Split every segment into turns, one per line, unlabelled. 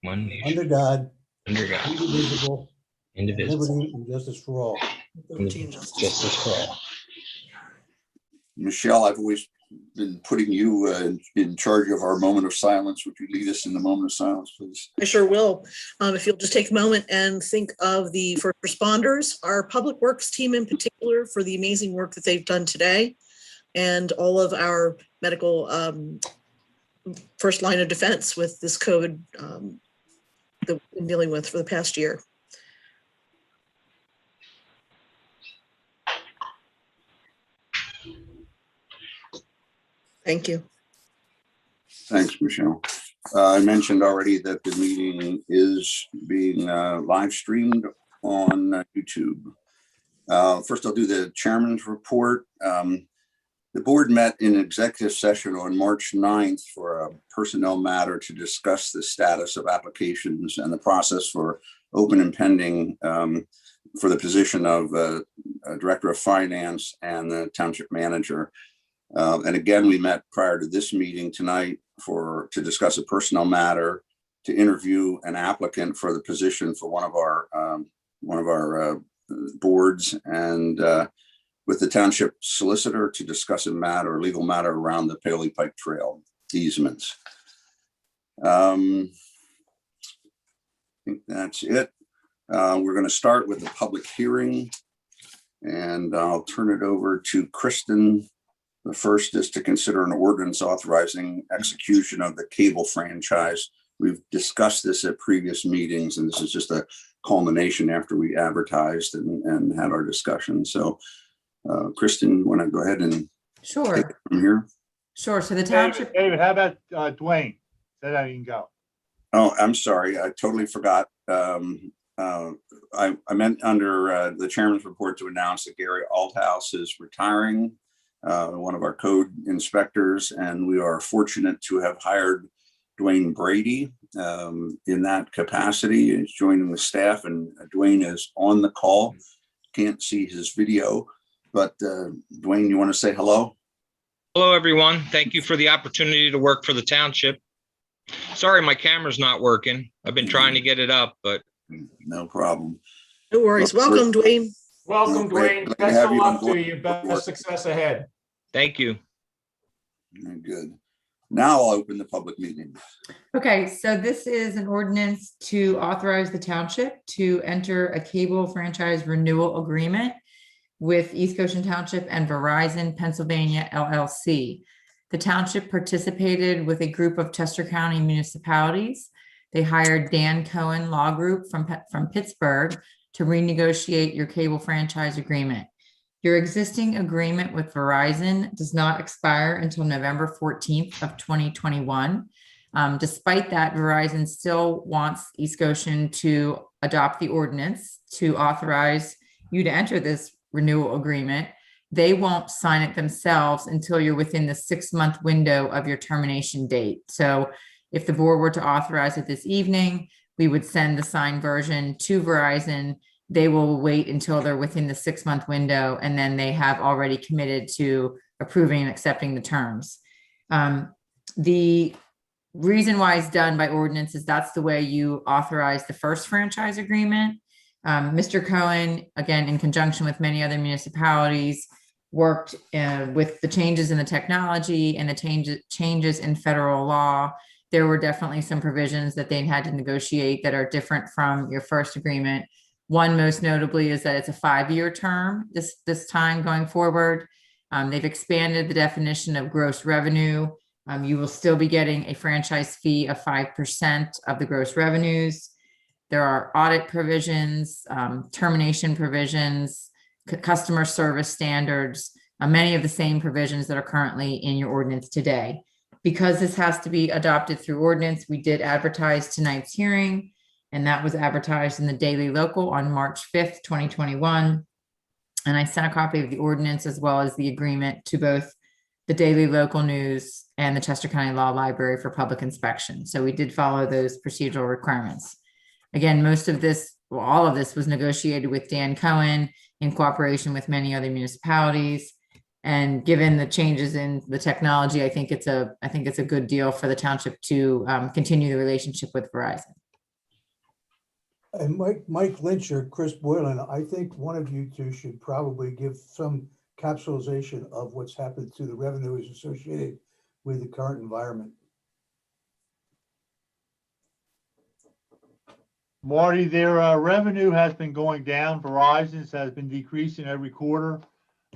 one nation,
under God,
under God,
indivisible,
indivisible,
liberty and justice for all.
and justice for all.
Michelle, I've always been putting you in charge of our moment of silence. Would you lead us in the moment of silence, please?
I sure will. If you'll just take a moment and think of the first responders, our public works team in particular, for the amazing work that they've done today, and all of our medical first line of defense with this COVID that we've been dealing with for the past year. Thank you.
Thanks, Michelle. I mentioned already that the meeting is being live streamed on YouTube. First, I'll do the chairman's report. The board met in executive session on March 9th for a personnel matter to discuss the status of applications and the process for open and pending for the position of Director of Finance and the Township Manager. And again, we met prior to this meeting tonight to discuss a personnel matter, to interview an applicant for the position for one of our boards, and with the township solicitor to discuss a legal matter around the Paoli Pike Trail easements. I think that's it. We're going to start with the public hearing, and I'll turn it over to Kristen. The first is to consider an ordinance authorizing execution of the cable franchise. We've discussed this at previous meetings, and this is just a culmination after we advertised and had our discussion. So, Kristen, you want to go ahead and
Sure.
take it from here?
Sure. So the township.
David, how about Dwayne? Then I can go.
Oh, I'm sorry. I totally forgot. I meant under the chairman's report to announce that Gary Althouse is retiring, one of our code inspectors, and we are fortunate to have hired Dwayne Brady in that capacity. He's joining the staff, and Dwayne is on the call. Can't see his video, but Dwayne, you want to say hello?
Hello, everyone. Thank you for the opportunity to work for the township. Sorry, my camera's not working. I've been trying to get it up, but
No problem.
No worries. Welcome, Dwayne.
Welcome,
Great.
Dwayne.
Glad to
Best
have
of
you
luck
on
to
board.
you. Best success ahead.
thank you.
Very good. Now I'll open the public meeting.
Okay, so this is an ordinance to authorize the township to enter a cable franchise renewal agreement with East Goshen Township and Verizon Pennsylvania LLC. The township participated with a group of Chester County municipalities. They hired Dan Cohen Law Group from Pittsburgh to renegotiate your cable franchise agreement. Your existing agreement with Verizon does not expire until November 14th of 2021. Despite that, Verizon still wants East Goshen to adopt the ordinance to authorize you to enter this renewal agreement. They won't sign it themselves until you're within the 6-month window of your termination date. So if the board were to authorize it this evening, we would send the signed version to Verizon. They will wait until they're within the 6-month window, and then they have already committed to approving and accepting the terms. The reason why it's done by ordinance is that's the way you authorize the first franchise agreement. Mr. Cohen, again, in conjunction with many other municipalities, worked with the changes in the technology and the changes in federal law. There were definitely some provisions that they had to negotiate that are different from your first agreement. One most notably is that it's a 5-year term this time going forward. They've expanded the definition of gross revenue. You will still be getting a franchise fee of 5% of the gross revenues. There are audit provisions, termination provisions, customer service standards, many of the same provisions that are currently in your ordinance today. Because this has to be adopted through ordinance, we did advertise tonight's hearing, and that was advertised in the Daily Local on March 5th, 2021. And I sent a copy of the ordinance as well as the agreement to both the Daily Local News and the Chester County Law Library for public inspection. So we did follow those procedural requirements. Again, most of this, well, all of this was negotiated with Dan Cohen in cooperation with many other municipalities. And given the changes in the technology, I think it's a good deal for the township to continue the relationship with Verizon.
And Mike Lynch or Chris Boylan, I think one of you two should probably give some capsulization of what's happened to the revenues associated with the current environment.
Marty, their revenue has been going down. Verizon's has been decreasing every quarter.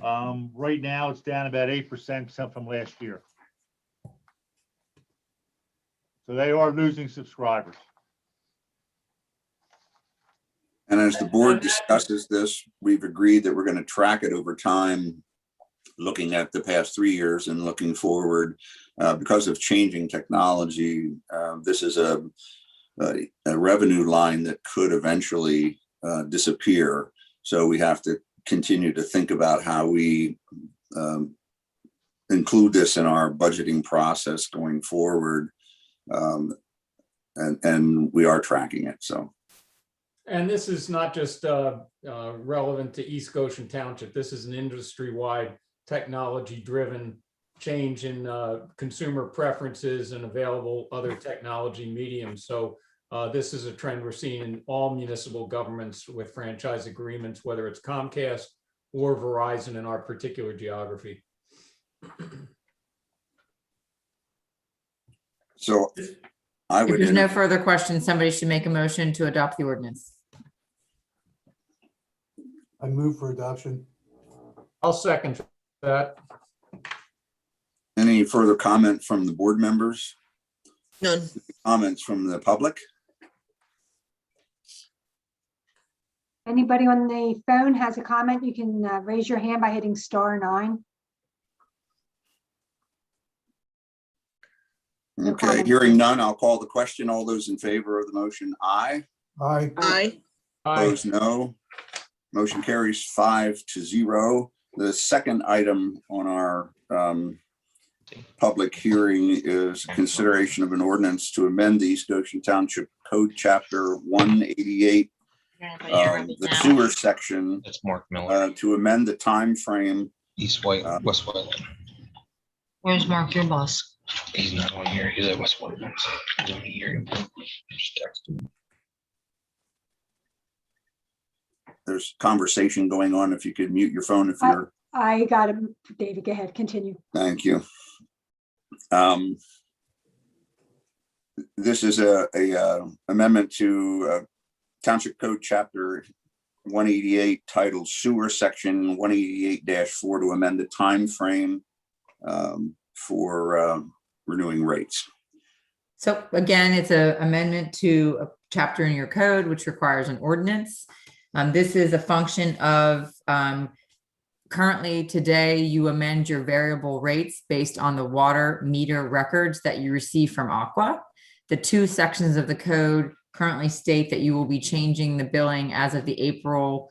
Right now, it's down about 8% from last year. So they are losing subscribers.
And as the board discusses this, we've agreed that we're going to track it over time, looking at the past 3 years and looking forward. Because of changing technology, this is a revenue line that could eventually disappear. So we have to continue to think about how we include this in our budgeting process going forward. And we are tracking it, so.
And this is not just relevant to East Goshen Township. This is an industry-wide, technology-driven change in consumer preferences and available other technology mediums. So this is a trend we're seeing in all municipal governments with franchise agreements, whether it's Comcast or Verizon in our particular geography.
So I
If
would.
there's no further questions, somebody should make a motion to adopt the ordinance.
I move for adoption.
I'll second that.
Any further comment from the board members?
None.
Comments from the public?
Anybody on the phone has a comment, you can raise your hand by hitting *9. No
Okay,
comment.
hearing none, I'll call the question. All those in favor of the motion, aye.
Aye.
Aye.
Aye.
Opposed, no. Motion carries 5-0. The second item on our public hearing is consideration of an ordinance to amend the East Goshen Township Code, Chapter 188, the sewer section,
That's Mark Miller,
to amend the time frame.
East White, West Whiteland.
Where's Mark, your boss?
He's not on here. He's at West Whiteland. He's on here. Just text him.
There's conversation going on. If you could mute your phone if you're.
I got him. David, go ahead, continue.
Thank you. This is a amendment to Township Code Chapter 188 titled Sewer Section 188-4 to amend the time frame for renewing rates.
So again, it's an amendment to a chapter in your code, which requires an ordinance. This is a function of currently today, you amend your variable rates based on the water meter records that you receive from Aqua. The two sections of the code currently state that you will be changing the billing as of the April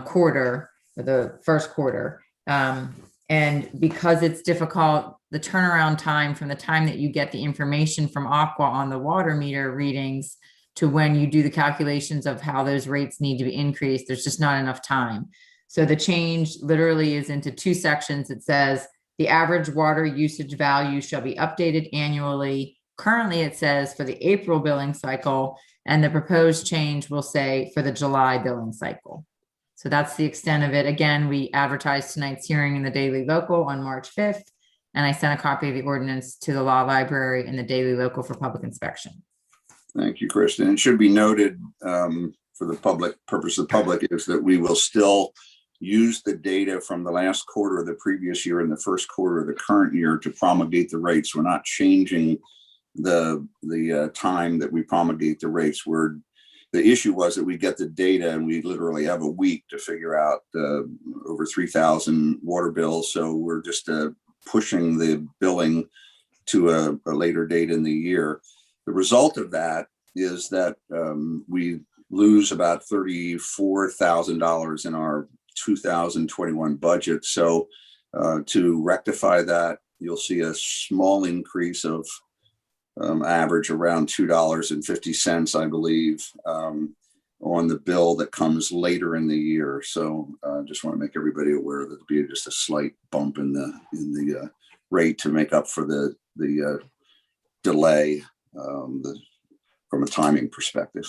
quarter, or the first quarter. And because it's difficult, the turnaround time from the time that you get the information from Aqua on the water meter readings to when you do the calculations of how those rates need to be increased, there's just not enough time. So the change literally is into two sections. It says the average water usage value shall be updated annually. Currently, it says for the April billing cycle, and the proposed change will say for the July billing cycle. So that's the extent of it. Again, we advertised tonight's hearing in the Daily Local on March 5th, and I sent a copy of the ordinance to the law library in the Daily Local for public inspection.
Thank you, Kristen. It should be noted for the public purpose of the public is that we will still use the data from the last quarter of the previous year and the first quarter of the current year to promulgate the rates. We're not changing the time that we promulgate the rates. The issue was that we get the data and we literally have a week to figure out over 3,000 water bills. So we're just pushing the billing to a later date in the year. The result of that is that we lose about $34,000 in our 2021 budget. So to rectify that, you'll see a small increase of average around $2.50, I believe, on the bill that comes later in the year. So just want to make everybody aware that there'll be just a slight bump in the rate to make up for the delay from a timing perspective.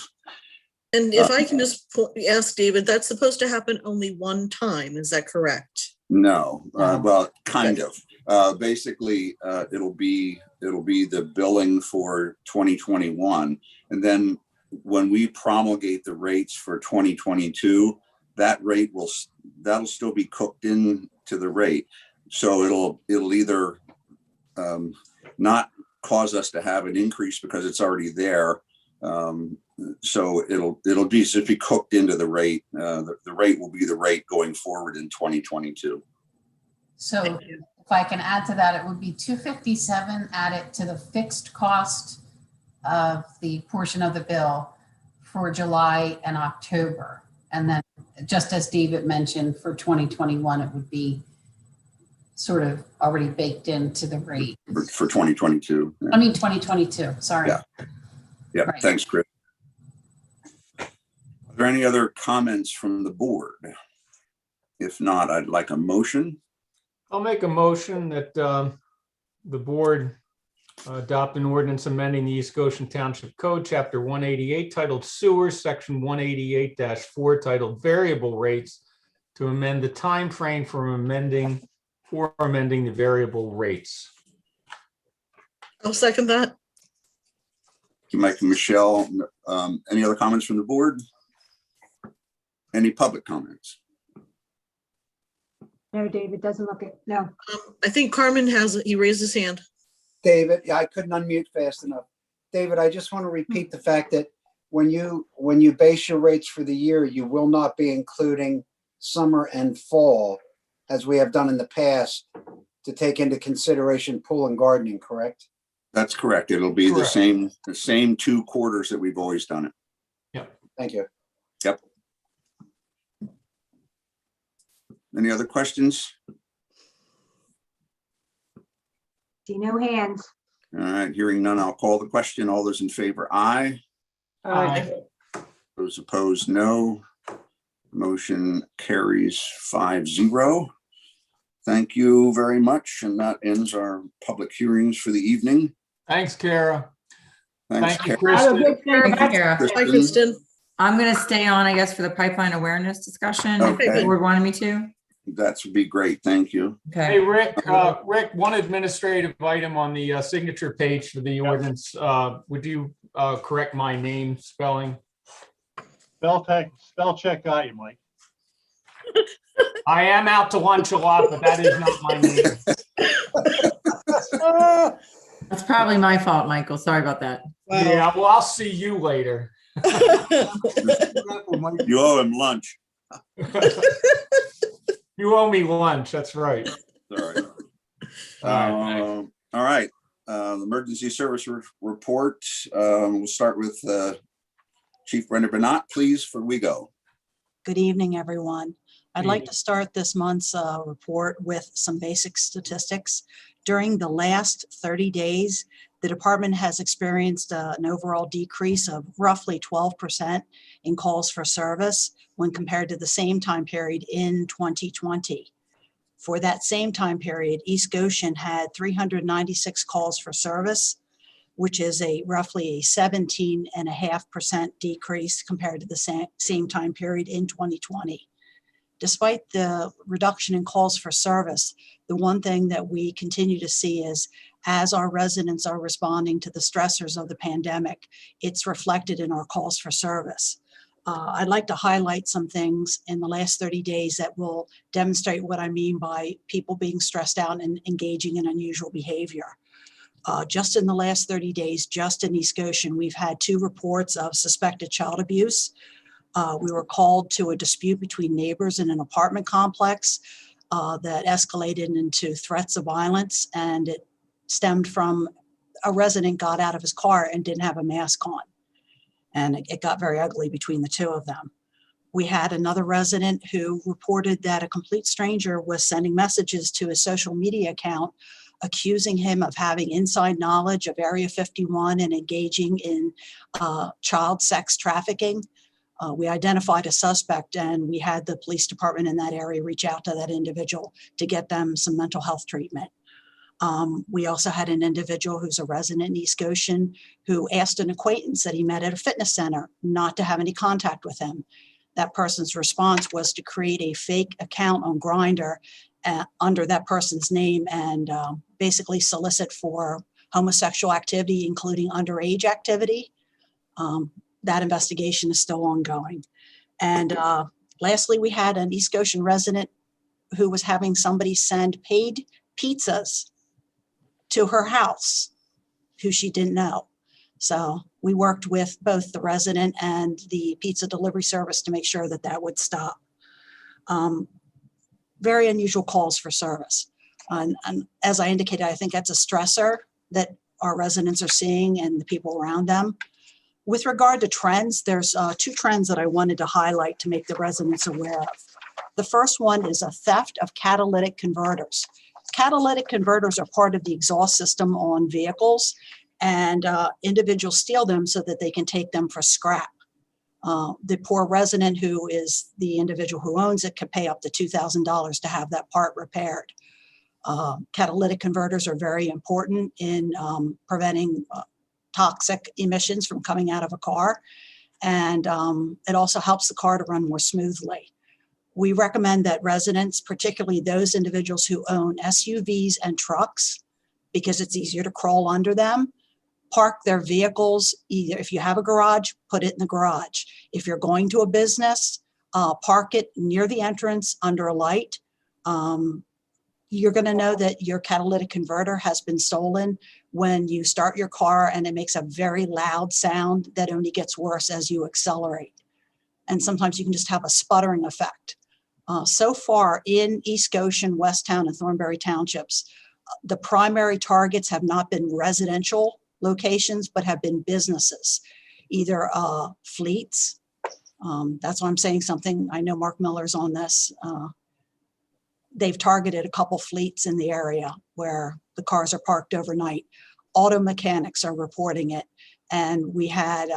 And if I can just ask David, that's supposed to happen only one time, is that correct?
No,
No.
well, kind of. Basically, it'll be the billing for 2021. And then when we promulgate the rates for 2022, that rate that'll still be cooked into the rate. So it'll either not cause us to have an increase because it's already there. So it'll just be cooked into the rate. The rate will be the rate going forward in 2022.
So if I can add to that, it would be 257 added to the fixed cost of the portion of the bill for July and October. And then just as David mentioned, for 2021, it would be sort of already baked into the rate.
For 2022. Yeah.
I mean, 2022, sorry.
Yeah. Yeah,
Right.
Thanks, Chris. Are there any other comments from the board? If not, I'd like a motion.
I'll make a motion that the board adopt an ordinance amending the East Goshen Township Code, Chapter 188, titled Sewers, Section 188-4, titled Variable Rates, to amend the time frame for amending the variable rates.
I'll second that.
Thank you, Mike and Michelle. Any other comments from the board? Any public comments?
No, David, doesn't look it. No.
I think Carmen he raised his hand.
David, yeah, I couldn't unmute fast enough. David, I just want to repeat the fact that when you base your rates for the year, you will not be including summer and fall, as we have done in the past, to take into consideration pool and gardening, correct?
That's correct. It'll be
Correct.
the same 2 quarters that we've always done it.
Thank you.
Yep. Any other questions?
See no hands.
All right, hearing none, I'll call the question. All those in favor, aye.
Aye.
Those opposed, no. Motion carries 5-0. Thank you very much. And that ends our public hearings for the evening.
Thanks, Kara.
Thanks,
Thank you,
Karen.
Have a
Kristen.
good day.
Thank you, Kara.
Hi, Kristen.
I'm going to stay on, I guess, for the pipeline awareness discussion, if
Okay.
the board wanted me to.
That would be great. Thank you.
Hey,
Okay.
Rick, one administrative item on the signature page for the ordinance. Would you correct my name spelling?
Spell check got you, Mike.
I am out to lunch a lot, but that is not my name.
That's probably my fault, Michael. Sorry about that.
Yeah, well, I'll see you later.
You owe him lunch.
You owe me lunch, that's right.
Sorry.
All right, thanks.
All right. The emergency service report. We'll start with Chief Brenda Bernat, please, for we go.
Good evening, everyone. I'd
Good
like
evening.
to start this month's report with some basic statistics. During the last 30 days, the department has experienced an overall decrease of roughly 12% in calls for service when compared to the same time period in 2020. For that same time period, East Goshen had 396 calls for service, which is roughly a 17.5% decrease compared to the same time period in 2020. Despite the reduction in calls for service, the one thing that we continue to see is as our residents are responding to the stressors of the pandemic, it's reflected in our calls for service. I'd like to highlight some things in the last 30 days that will demonstrate what I mean by people being stressed out and engaging in unusual behavior. Just in the last 30 days, just in East Goshen, we've had 2 reports of suspected child abuse. We were called to a dispute between neighbors in an apartment complex that escalated into threats of violence, and it stemmed from a resident got out of his car and didn't have a mask on. And it got very ugly between the 2 of them. We had another resident who reported that a complete stranger was sending messages to his social media account accusing him of having inside knowledge of Area 51 and engaging in child sex trafficking. We identified a suspect and we had the police department in that area reach out to that individual to get them some mental health treatment. We also had an individual who's a resident in East Goshen who asked an acquaintance that he met at a fitness center not to have any contact with him. That person's response was to create a fake account on Grindr under that person's name and basically solicit for homosexual activity, including underage activity. That investigation is still ongoing. And lastly, we had an East Goshen resident who was having somebody send paid pizzas to her house who she didn't know. So we worked with both the resident and the pizza delivery service to make sure that that would stop. Very unusual calls for service. And as I indicated, I think that's a stressor that our residents are seeing and the people around them. With regard to trends, there's two trends that I wanted to highlight to make the residents aware of. The first one is a theft of catalytic converters. Catalytic converters are part of the exhaust system on vehicles, and individuals steal them so that they can take them for scrap. The poor resident, who is the individual who owns it, could pay up to $2,000 to have that part repaired. Catalytic converters are very important in preventing toxic emissions from coming out of a car, and it also helps the car to run more smoothly. We recommend that residents, particularly those individuals who own SUVs and trucks, because it's easier to crawl under them, park their vehicles, either if you have a garage, put it in the garage. If you're going to a business, park it near the entrance under a light. You're going to know that your catalytic converter has been stolen when you start your car and it makes a very loud sound that only gets worse as you accelerate. And sometimes you can just have a sputtering effect. So far in East Goshen, Westtown, and Thornbury Townships, the primary targets have not been residential locations, but have been businesses, either fleets. That's why I'm saying something. I know Mark Miller's on this. They've targeted a couple fleets in the area where the cars are parked overnight. Auto mechanics are reporting it. And we had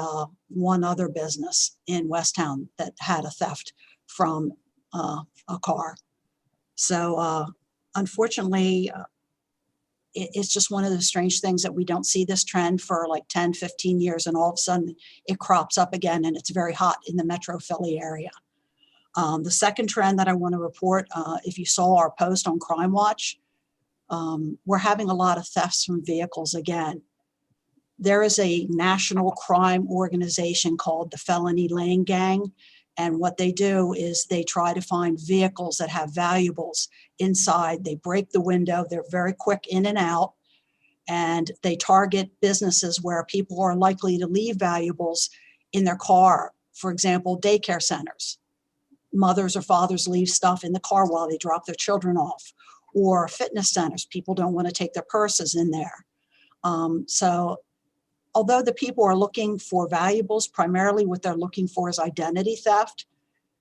one other business in Westtown that had a theft from a car. So unfortunately, it's just one of the strange things that we don't see this trend for like 10, 15 years, and all of a sudden it crops up again, and it's very hot in the Metro Philly area. The second trend that I want to report, if you saw our post on Crime Watch, we're having a lot of thefts from vehicles again. There is a national crime organization called the Felony Lane Gang. And what they do is they try to find vehicles that have valuables inside. They break the window. They're very quick in and out. And they target businesses where people are likely to leave valuables in their car. For example, daycare centers. Mothers or fathers leave stuff in the car while they drop their children off. Or fitness centers. People don't want to take their purses in there. So although the people are looking for valuables, primarily what they're looking for is identity theft.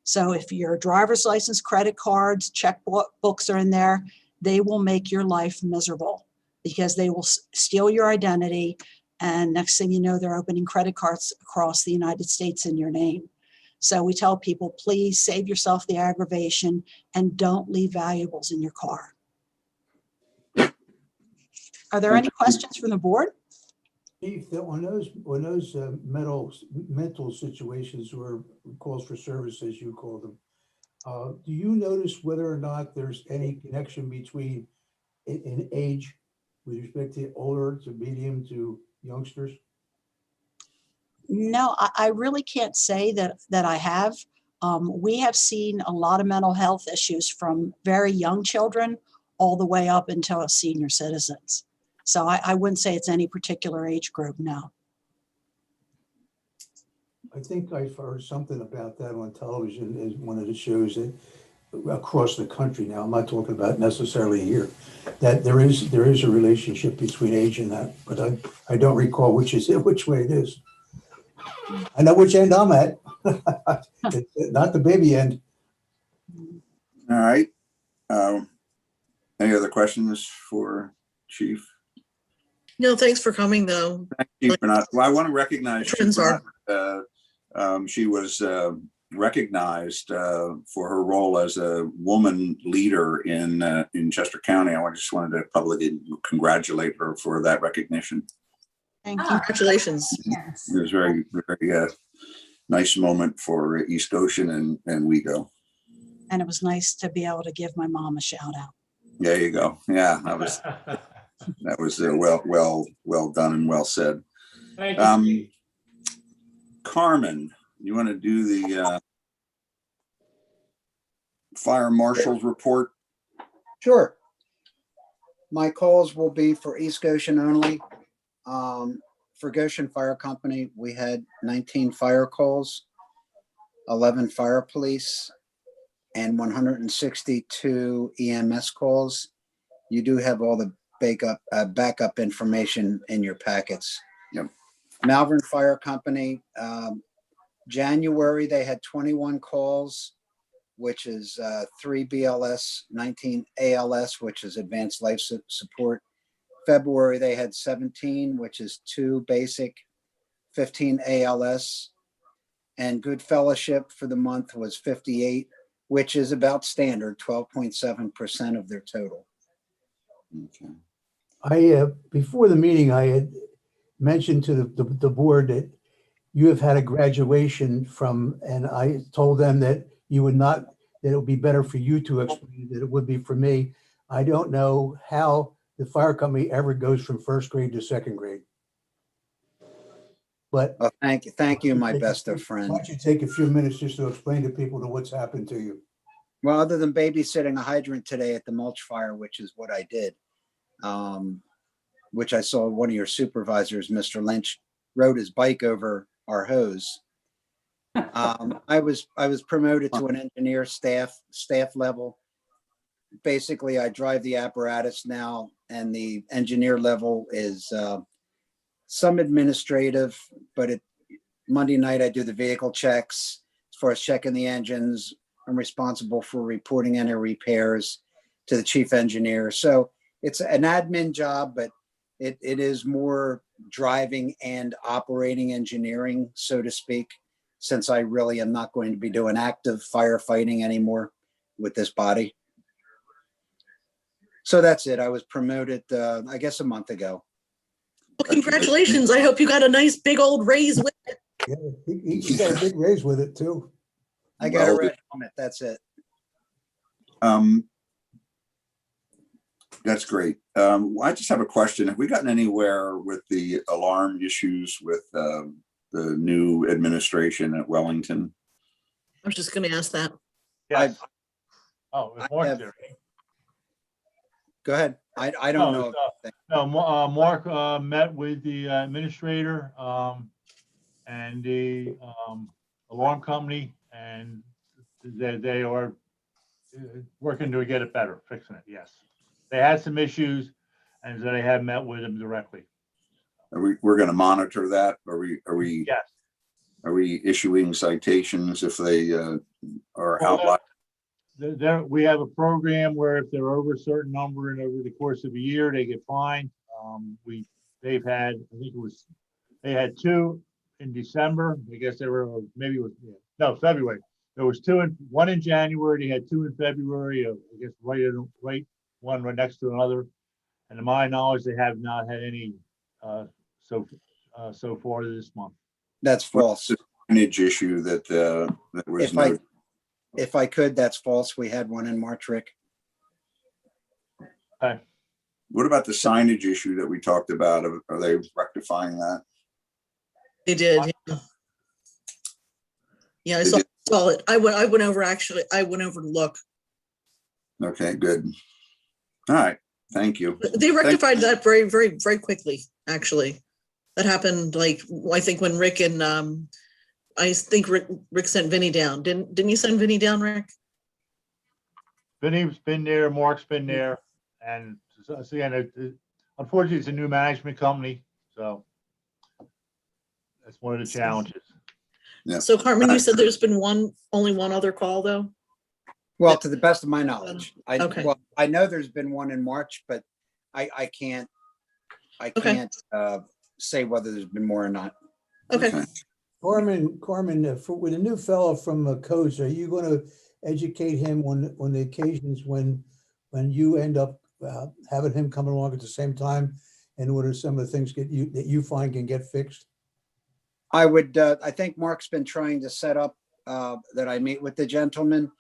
So if your driver's license, credit cards, checkbooks are in there, they will make your life miserable because they will steal your identity. And next thing you know, they're opening credit cards across the United States in your name. So we tell people, please save yourself the aggravation and don't leave valuables in your car. Are there any questions from the board?
Chief, that on those mental situations or calls for service, as you call them, do you notice whether or not there's any connection between in age with respect to older to medium to youngsters?
No, I really can't say that I have. We have seen a lot of mental health issues from very young children all the way up until senior citizens. So I wouldn't say it's any particular age group, no.
I think I've heard something about that on television as one of the shows that across the country now, I'm not talking about necessarily here, that there is a relationship between age and that, but I don't recall which way it is. I know which end I'm at, not the baby end.
All right. Any other questions for Chief?
No, thanks for coming, though.
Chief Bernard. Well, I want to recognize Chief
Trends are-
Bernard. She was recognized for her role as a woman leader in Chester County. I just wanted to publicly congratulate her for that recognition.
Thank you.
Congratulations.
Yes.
It was very, very nice moment for East Goshen and WeGo.
And it was nice to be able to give my mom a shout out.
There you go. Yeah, that was well done and well said.
Thank you.
Carmen, you want to do the fire marshal's report?
Sure. My calls will be for East Goshen only. For Goshen Fire Company, we had 19 fire calls, 11 fire police, and 162 EMS calls. You do have all the backup information in your packets.
Yep.
Malvern Fire Company, January, they had 21 calls, which is 3 BLS, 19 ALS, which is advanced life support. February, they had 17, which is 2 basic, 15 ALS. And Good Fellowship for the month was 58, which is about standard, 12.7% of their total.
Okay.
Before the meeting, I had mentioned to the board that you have had a graduation from, and I told them that you would not, that it would be better for you to explain than it would be for me. I don't know how the fire company ever goes from first grade to second grade. But
Well, thank you, my best of
why
friend.
don't you take a few minutes just to explain to people to what's happened to you?
Well, other than babysitting a hydrant today at the mulch fire, which is what I did, which I saw one of your supervisors, Mr. Lynch, rode his bike over our hose. I was promoted to an engineer staff level. Basically, I drive the apparatus now, and the engineer level is some administrative, but Monday night I do the vehicle checks. As far as checking the engines, I'm responsible for reporting any repairs to the chief engineer. So it's an admin job, but it is more driving and operating engineering, so to speak, since I really am not going to be doing active firefighting anymore with this body. So that's it. I was promoted, I guess, a month ago.
Well, congratulations. I hope you got a nice big old raise with it.
Yeah, he got a big raise with it too.
I got a
Well,
red helmet. That's it.
That's great. I just have a question. Have we gotten anywhere with the alarm issues with the new administration at Wellington?
I was just going to ask that.
Yes. Oh,
I
it's Mark
have-
there.
Go ahead. I don't know.
No, Mark met with the administrator and the alarm company, and they are working to get it better, fixing it, yes. They had some issues, and so they have met with them directly.
We're going to monitor that?
Yes.
Are we issuing citations if they are
Well,
outliers?
We have a program where if they're over a certain number and over the course of a year, they get fined. They've had, I think they had 2 in December. I guess they were, maybe it was, no, February. There was 2 one in January. They had 2 in February. I guess right one right next to another. And to my knowledge, they have not had any so far this month.
That's false.
What's the signage issue that was noted?
If I could, that's false. We had one in March, Rick.
Okay.
What about the signage issue that we talked about? Are they rectifying that?
They did. Yeah, I saw it. I went over to look.
Okay, good. All right, thank you.
They rectified that very, very, very quickly, actually. That happened like, I think when Rick and I think Rick sent Vinny down. Didn't you send Vinny down, Rick?
Vinny's been there, Mark's been there, and so again, unfortunately, it's a new management company, so that's one of the challenges.
Yeah.
So Carmen, you said there's been only one other call though?
Well, to the best of my knowledge,
Okay.
I know there's been one in March, but I can't
Okay.
say whether there's been more or not.
Okay.
Okay.
Carmen, with a new fellow from codes, are you going to educate him on the occasions when you end up having him come along at the same time in order some of the things that you find can get fixed?
I would, I think Mark's been trying to set up that I meet with the gentleman.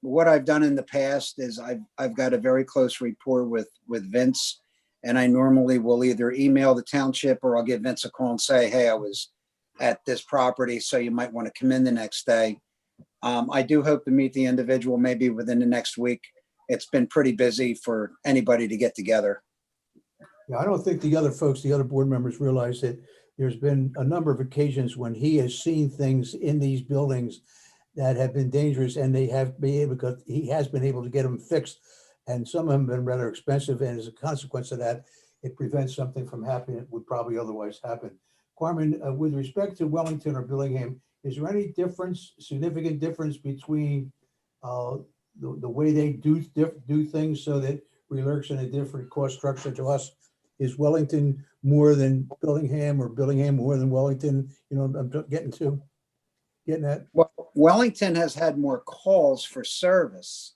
What I've done in the past is I've got a very close rapport with Vince, and I normally will either email the township or I'll give Vince a call and say, hey, I was at this property, so you might want to come in the next day. I do hope to meet the individual maybe within the next week. It's been pretty busy for anybody to get together.
Yeah, I don't think the other board members realize that there's been a number of occasions when he has seen things in these buildings that have been dangerous, and they have been able, because he has been able to get them fixed. And some of them have been rather expensive. And as a consequence of that, it prevents something from happening that would probably otherwise happen. Carmen, with respect to Wellington or Billingham, is there any difference, significant difference between the way they do things so that we lurks in a different cost structure to us? Is Wellington more than Billingham or Billingham more than Wellington? You know, I'm getting at.
Well, Wellington has had more calls for service,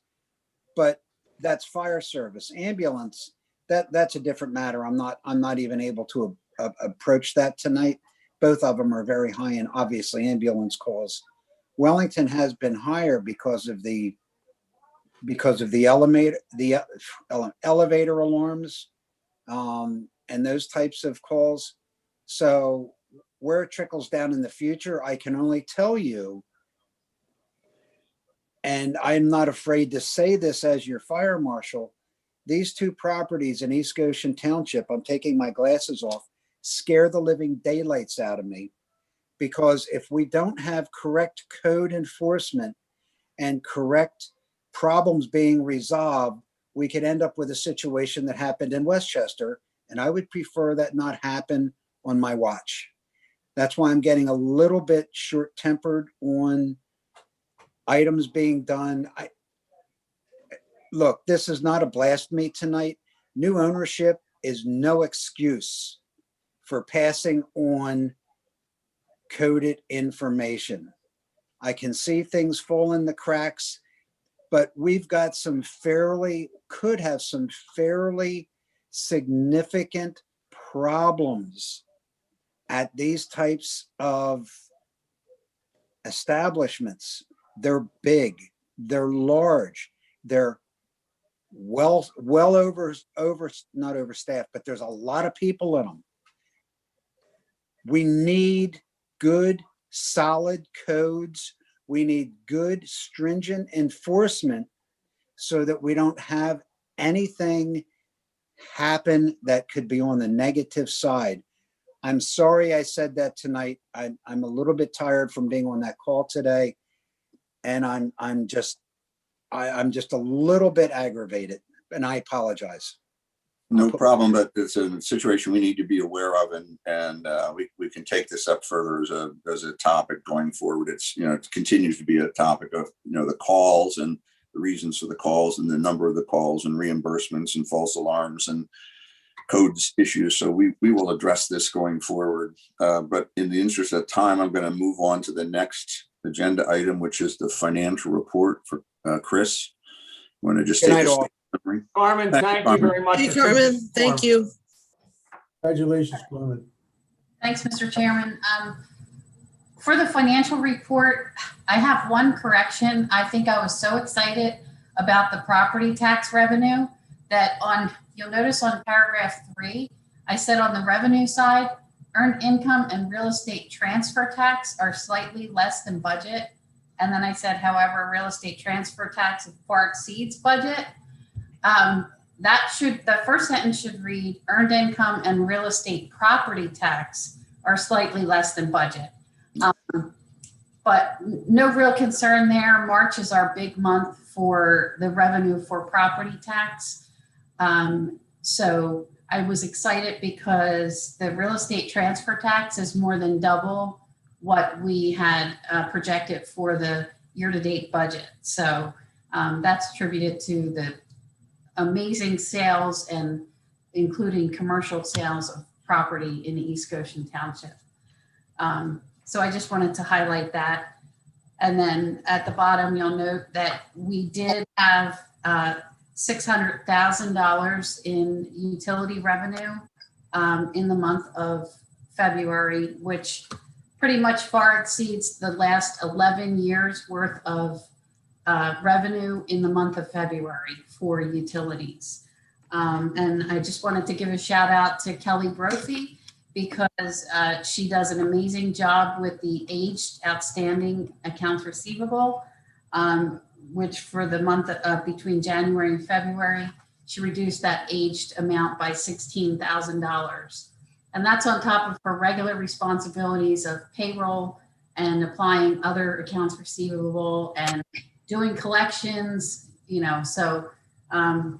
but that's fire service. Ambulance, that's a different matter. I'm not even able to approach that tonight. Both of them are very high in, obviously, ambulance calls. Wellington has been higher because of the elevator alarms, and those types of calls. So where it trickles down in the future, I can only tell you, and I'm not afraid to say this as your fire marshal, these two properties in East Goshen Township, I'm taking my glasses off, scare the living daylights out of me, because if we don't have correct code enforcement and correct problems being resolved, we could end up with a situation that happened in Westchester, and I would prefer that not happen on my watch. That's why I'm getting a little bit short-tempered on items being done. Look, this is not a blast me tonight. New ownership is no excuse for passing on coded information. I can see things fall in the cracks, but we've got could have some fairly significant problems at these types of establishments. They're big, they're large, they're well not overstaffed, but there's a lot of people in them. We need good, solid codes. We need good, stringent enforcement so that we don't have anything happen that could be on the negative side. I'm sorry I said that tonight. I'm a little bit tired from being on that call today, and I'm just a little bit aggravated, and I apologize.
No problem, but it's a situation we need to be aware of, and we can take this up further as a topic going forward. It's, it continues to be a topic of, the calls and the reasons for the calls and the number of the calls and reimbursements and false alarms and codes issues. So we will address this going forward. But in the interest of time, I'm going to move on to the next agenda item, which is the financial report for Chris. I'm going to just
Good
take
night,
a
all.
Carmen, thank you very much.
Hey,
for
Carmen,
keeping us
thank
informed.
you.
Congratulations, Carmen.
Thanks, Mr. Chairman. For the financial report, I have one correction. I think I was so excited about the property tax revenue that you'll notice on paragraph 3, I said on the revenue side, earned income and real estate transfer tax are slightly less than budget. And then I said, however, real estate transfer tax far exceeds budget. The first sentence should read, earned income and real estate property tax are slightly less than budget. But no real concern there. March is our big month for the revenue for property tax. So I was excited because the real estate transfer tax is more than double what we had projected for the year-to-date budget. So that's attributed to the amazing sales and including commercial sales of property in East Goshen Township. So I just wanted to highlight that. And then at the bottom, you'll note that we did have $600,000 in utility revenue in the month of February, which pretty much far exceeds the last 11 years worth of revenue in the month of February for utilities. And I just wanted to give a shout out to Kelly Brophy because she does an amazing job with the aged outstanding accounts receivable, which for the month of between January and February, she reduced that aged amount by $16,000. And that's on top of her regular responsibilities of payroll and applying other accounts receivable and doing collections, you know, so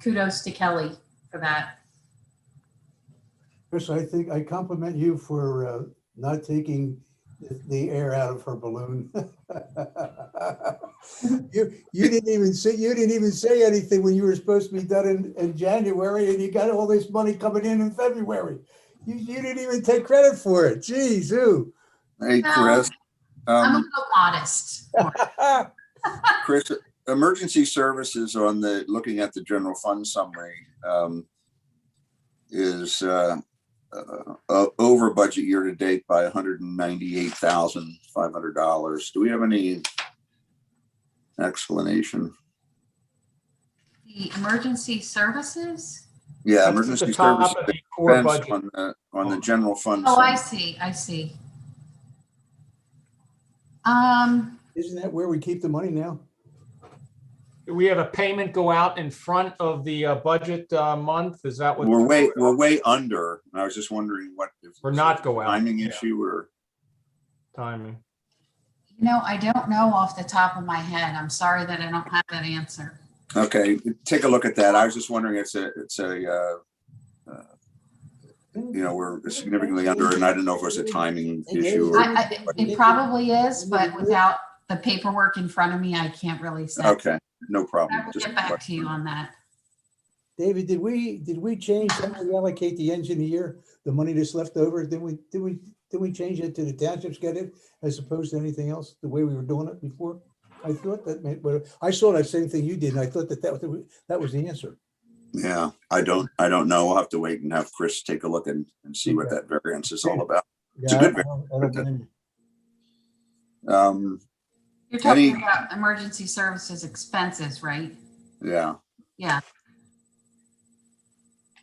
kudos to Kelly for that.
Chris, I think I compliment you for not taking the air out of her balloon. You didn't even say anything when you were supposed to be done in January, and you got all this money coming in February. You didn't even take credit for it. Geez, ooh.
Hey, Chris.
I'm a little modest.
Chris, emergency services on the, looking at the general fund summary, is over budget year to date by $198,500. Do we have any explanation?
The emergency services?
Yeah,
That's at
emergency
the top
services
of the core
expense
budget.
on the general fund.
Oh, I
summary.
see.
Isn't that where we keep the money now?
We have a payment go out in front of the budget month. Is that what?
We're way under. And I was just wondering what if
Or
it's
not
a
go out,
timing
yeah.
issue or
Timing.
You know, I don't know off the top of my head. I'm sorry that I don't have that answer.
okay. Take a look at that. I was just wondering. It's a you know, we're significantly under, and I don't know if it's a timing issue. Or,
It probably is, but without the paperwork in front of me, I can't really say.
okay, no problem.
I will
Just
get back to you on that.
David, did we change how we allocate the end of the year, the money that's left over? Did we change it to the townships get it as opposed to anything else, the way we were doing it before? I thought that made, but I saw that same thing you did, and I thought that was the answer.
Yeah, I don't know. We'll have to wait and have Chris take a look and see what that variance is all about. It's a good variance.
You're talking about emergency services expenses, right?
Yeah.
Yeah.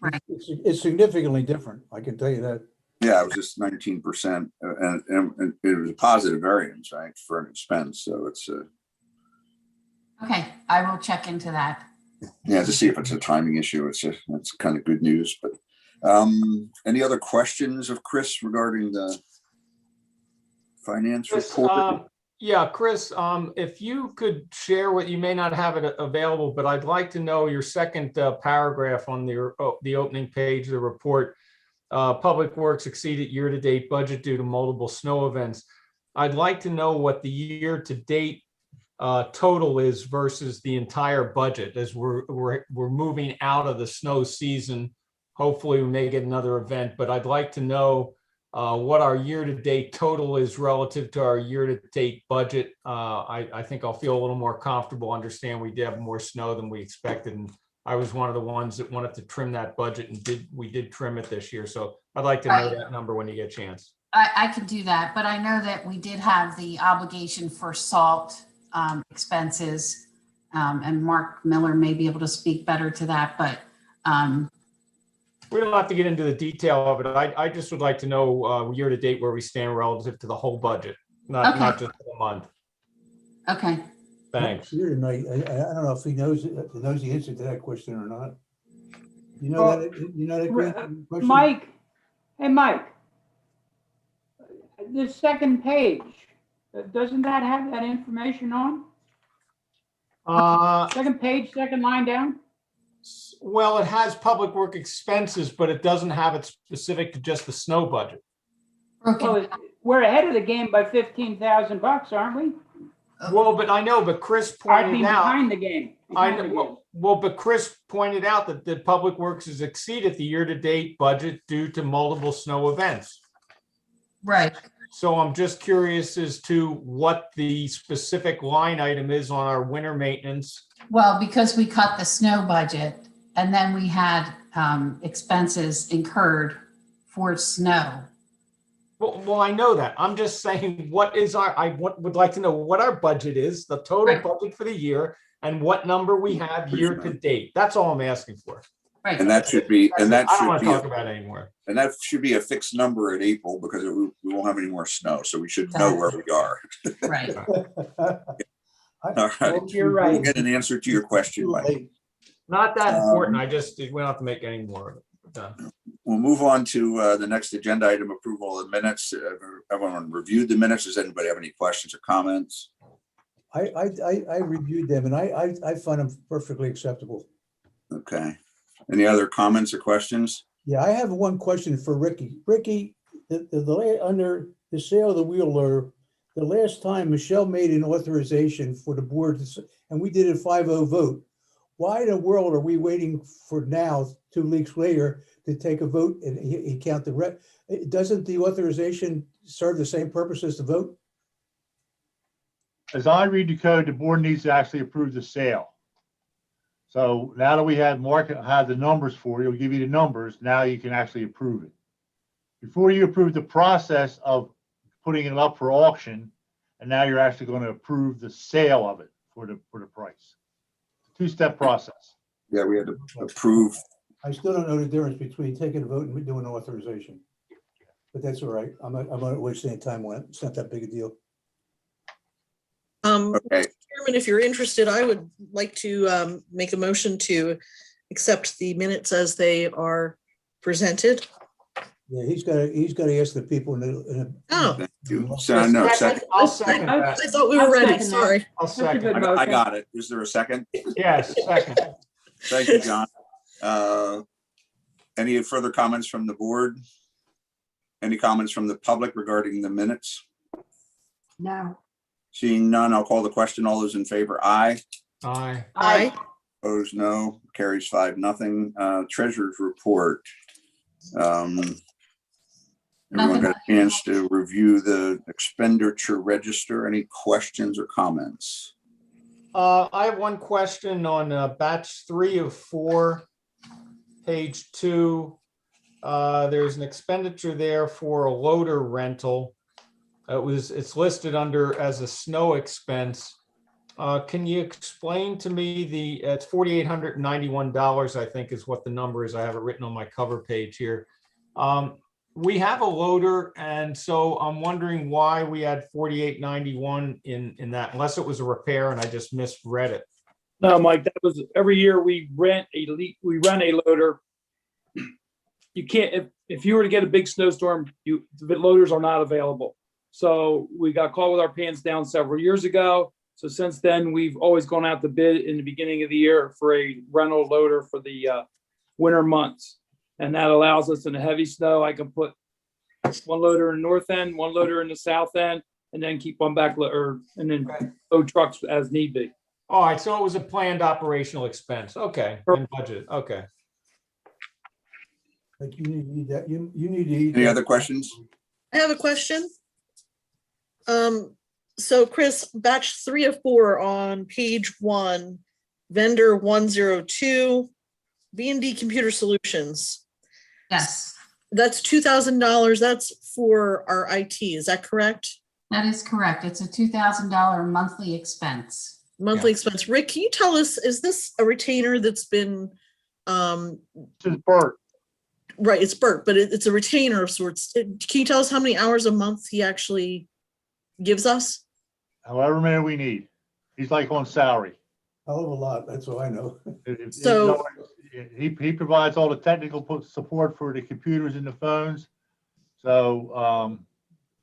Right.
It's significantly different, I can tell you that.
Yeah, it was just 19%, and it was a positive variance, right, for an expense. So it's
Okay, I will check into that.
yeah, to see if it's a timing issue. It's kind of good news. But any other questions of Chris regarding the finance
Chris,
report?
yeah, Chris, if you could share what, you may not have it available, but I'd like to know your second paragraph on the opening page of the report. Public Works exceeded year-to-date budget due to multiple snow events. I'd like to know what the year-to-date total is versus the entire budget as we're moving out of the snow season. Hopefully we may get another event, but I'd like to know what our year-to-date total is relative to our year-to-date budget. I think I'll feel a little more comfortable, understand we did have more snow than we expected. And I was one of the ones that wanted to trim that budget, and we did trim it this year. So I'd like to know that number when you get a chance.
I can do that, but I know that we did have the obligation for salt expenses, and Mark Miller may be able to speak better to that, but
we don't have to get into the detail of it. I just would like to know year to date where we stand relative to the whole budget, not just the month.
Okay.
Thanks.
Here tonight, I don't know if he knows the answer to that question or not. You know that question?
Mike, hey, Mike. The second page, doesn't that have that information on? Second page, second line down?
Well, it has public work expenses, but it doesn't have it specific to just the snow budget.
Okay.
Well, we're ahead of the game by $15,000, aren't we?
Well, but I know, but Chris
I mean,
pointed out.
behind the game.
I
behind the game.
know. Well, but Chris pointed out that the public works has exceeded the year-to-date budget due to multiple snow events.
Right.
So I'm just curious as to what the specific line item is on our winter maintenance.
Well, because we cut the snow budget and then we had expenses incurred for snow.
Well, I know that. I'm just saying, what is would like to know what our budget is, the total
Right.
budget for the year, and what number we have year to date. That's all I'm asking for.
Right.
And that should be, and that
I don't
should
want to
be,
talk about it anymore.
and that should be a fixed number in April because we won't have any more snow. So we should know where we are.
Right.
All right.
You're
We'll
right.
get an answer to your question, Mike.
Not that important. I just, we don't have to make any more of it. Done.
We'll move on to the next agenda item, approval of minutes. Everyone reviewed the minutes. Does anybody have any questions or comments?
I reviewed them and I find them perfectly acceptable.
Okay. Any other comments or questions?
Yeah, I have one question for Ricky. Ricky, under the sale of the wheel loader, the last time Michelle made an authorization for the board, and we did a 5-0 vote. Why in the world are we waiting for now, 2 weeks later, to take a vote and he count the doesn't the authorization serve the same purpose as the vote?
As I read the code, the board needs to actually approve the sale. So now that we have Mark had the numbers for you, he'll give you the numbers. Now you can actually approve it. Before you approve the process of putting it up for auction, and now you're actually going to approve the sale of it for the price. 2-step process.
Yeah, we had to approve.
I still don't know the difference between taking a vote and doing an authorization. But that's all right. I'm not wasting any time on it. It's not that big a deal.
Okay.
Chairman, if you're interested, I would like to make a motion to accept the minutes as they are presented.
Yeah, he's got to ask the people in the.
Oh,
Thank you. So, no, second.
I'll second
I
that.
thought we were
I'll
ready,
second that.
sorry.
I'll
That's a
second.
good
I
motion.
got it. Is there a second?
Yes, second.
Thank you, John. Any further comments from the board? Any comments from the public regarding the minutes?
No.
Seeing none, I'll call the question. All those in favor, aye.
Aye.
Aye.
Opposed, no. Carries 5-0. Treasurer's report. Everyone got a chance to review the expenditure register. Any questions or comments?
I have one question on batch 3 of 4, page 2. There's an expenditure there for a loader rental. It's listed under as a snow expense. Can you explain to me it's $4,891, I think is what the number is. I have it written on my cover page here. We have a loader, and so I'm wondering why we had $4,891 in that, unless it was a repair and I just misread it.
No, Mike, that was every year we rent a loader. You can't, if you were to get a big snowstorm, the loaders are not available. So we got caught with our pants down several years ago. So since then, we've always gone out to bid in the beginning of the year for a rental loader for the winter months. And that allows us in the heavy snow, I can put one loader in the north end, one loader in the south end, and then keep one back and then load trucks as need be.
All right, so it was a planned operational expense. Okay, and budget. Okay.
Like you need that, you need to eat.
Any other questions?
I have a question. So Chris, batch 3 of 4 on page 1, vendor 102, B&D Computer Solutions.
Yes,
That's $2,000. That's for our IT. Is that correct?
that is correct. It's a $2,000 monthly expense.
Monthly expense. Rick, can you tell us, is this a retainer that's been,
This is Bert.
right, it's Bert, but it's a retainer of sorts. Can you tell us how many hours a month he actually gives us?
However many we need. He's like on salary.
Hell of a lot, that's all I know.
So-
He provides all the technical support for the computers and the phones. So,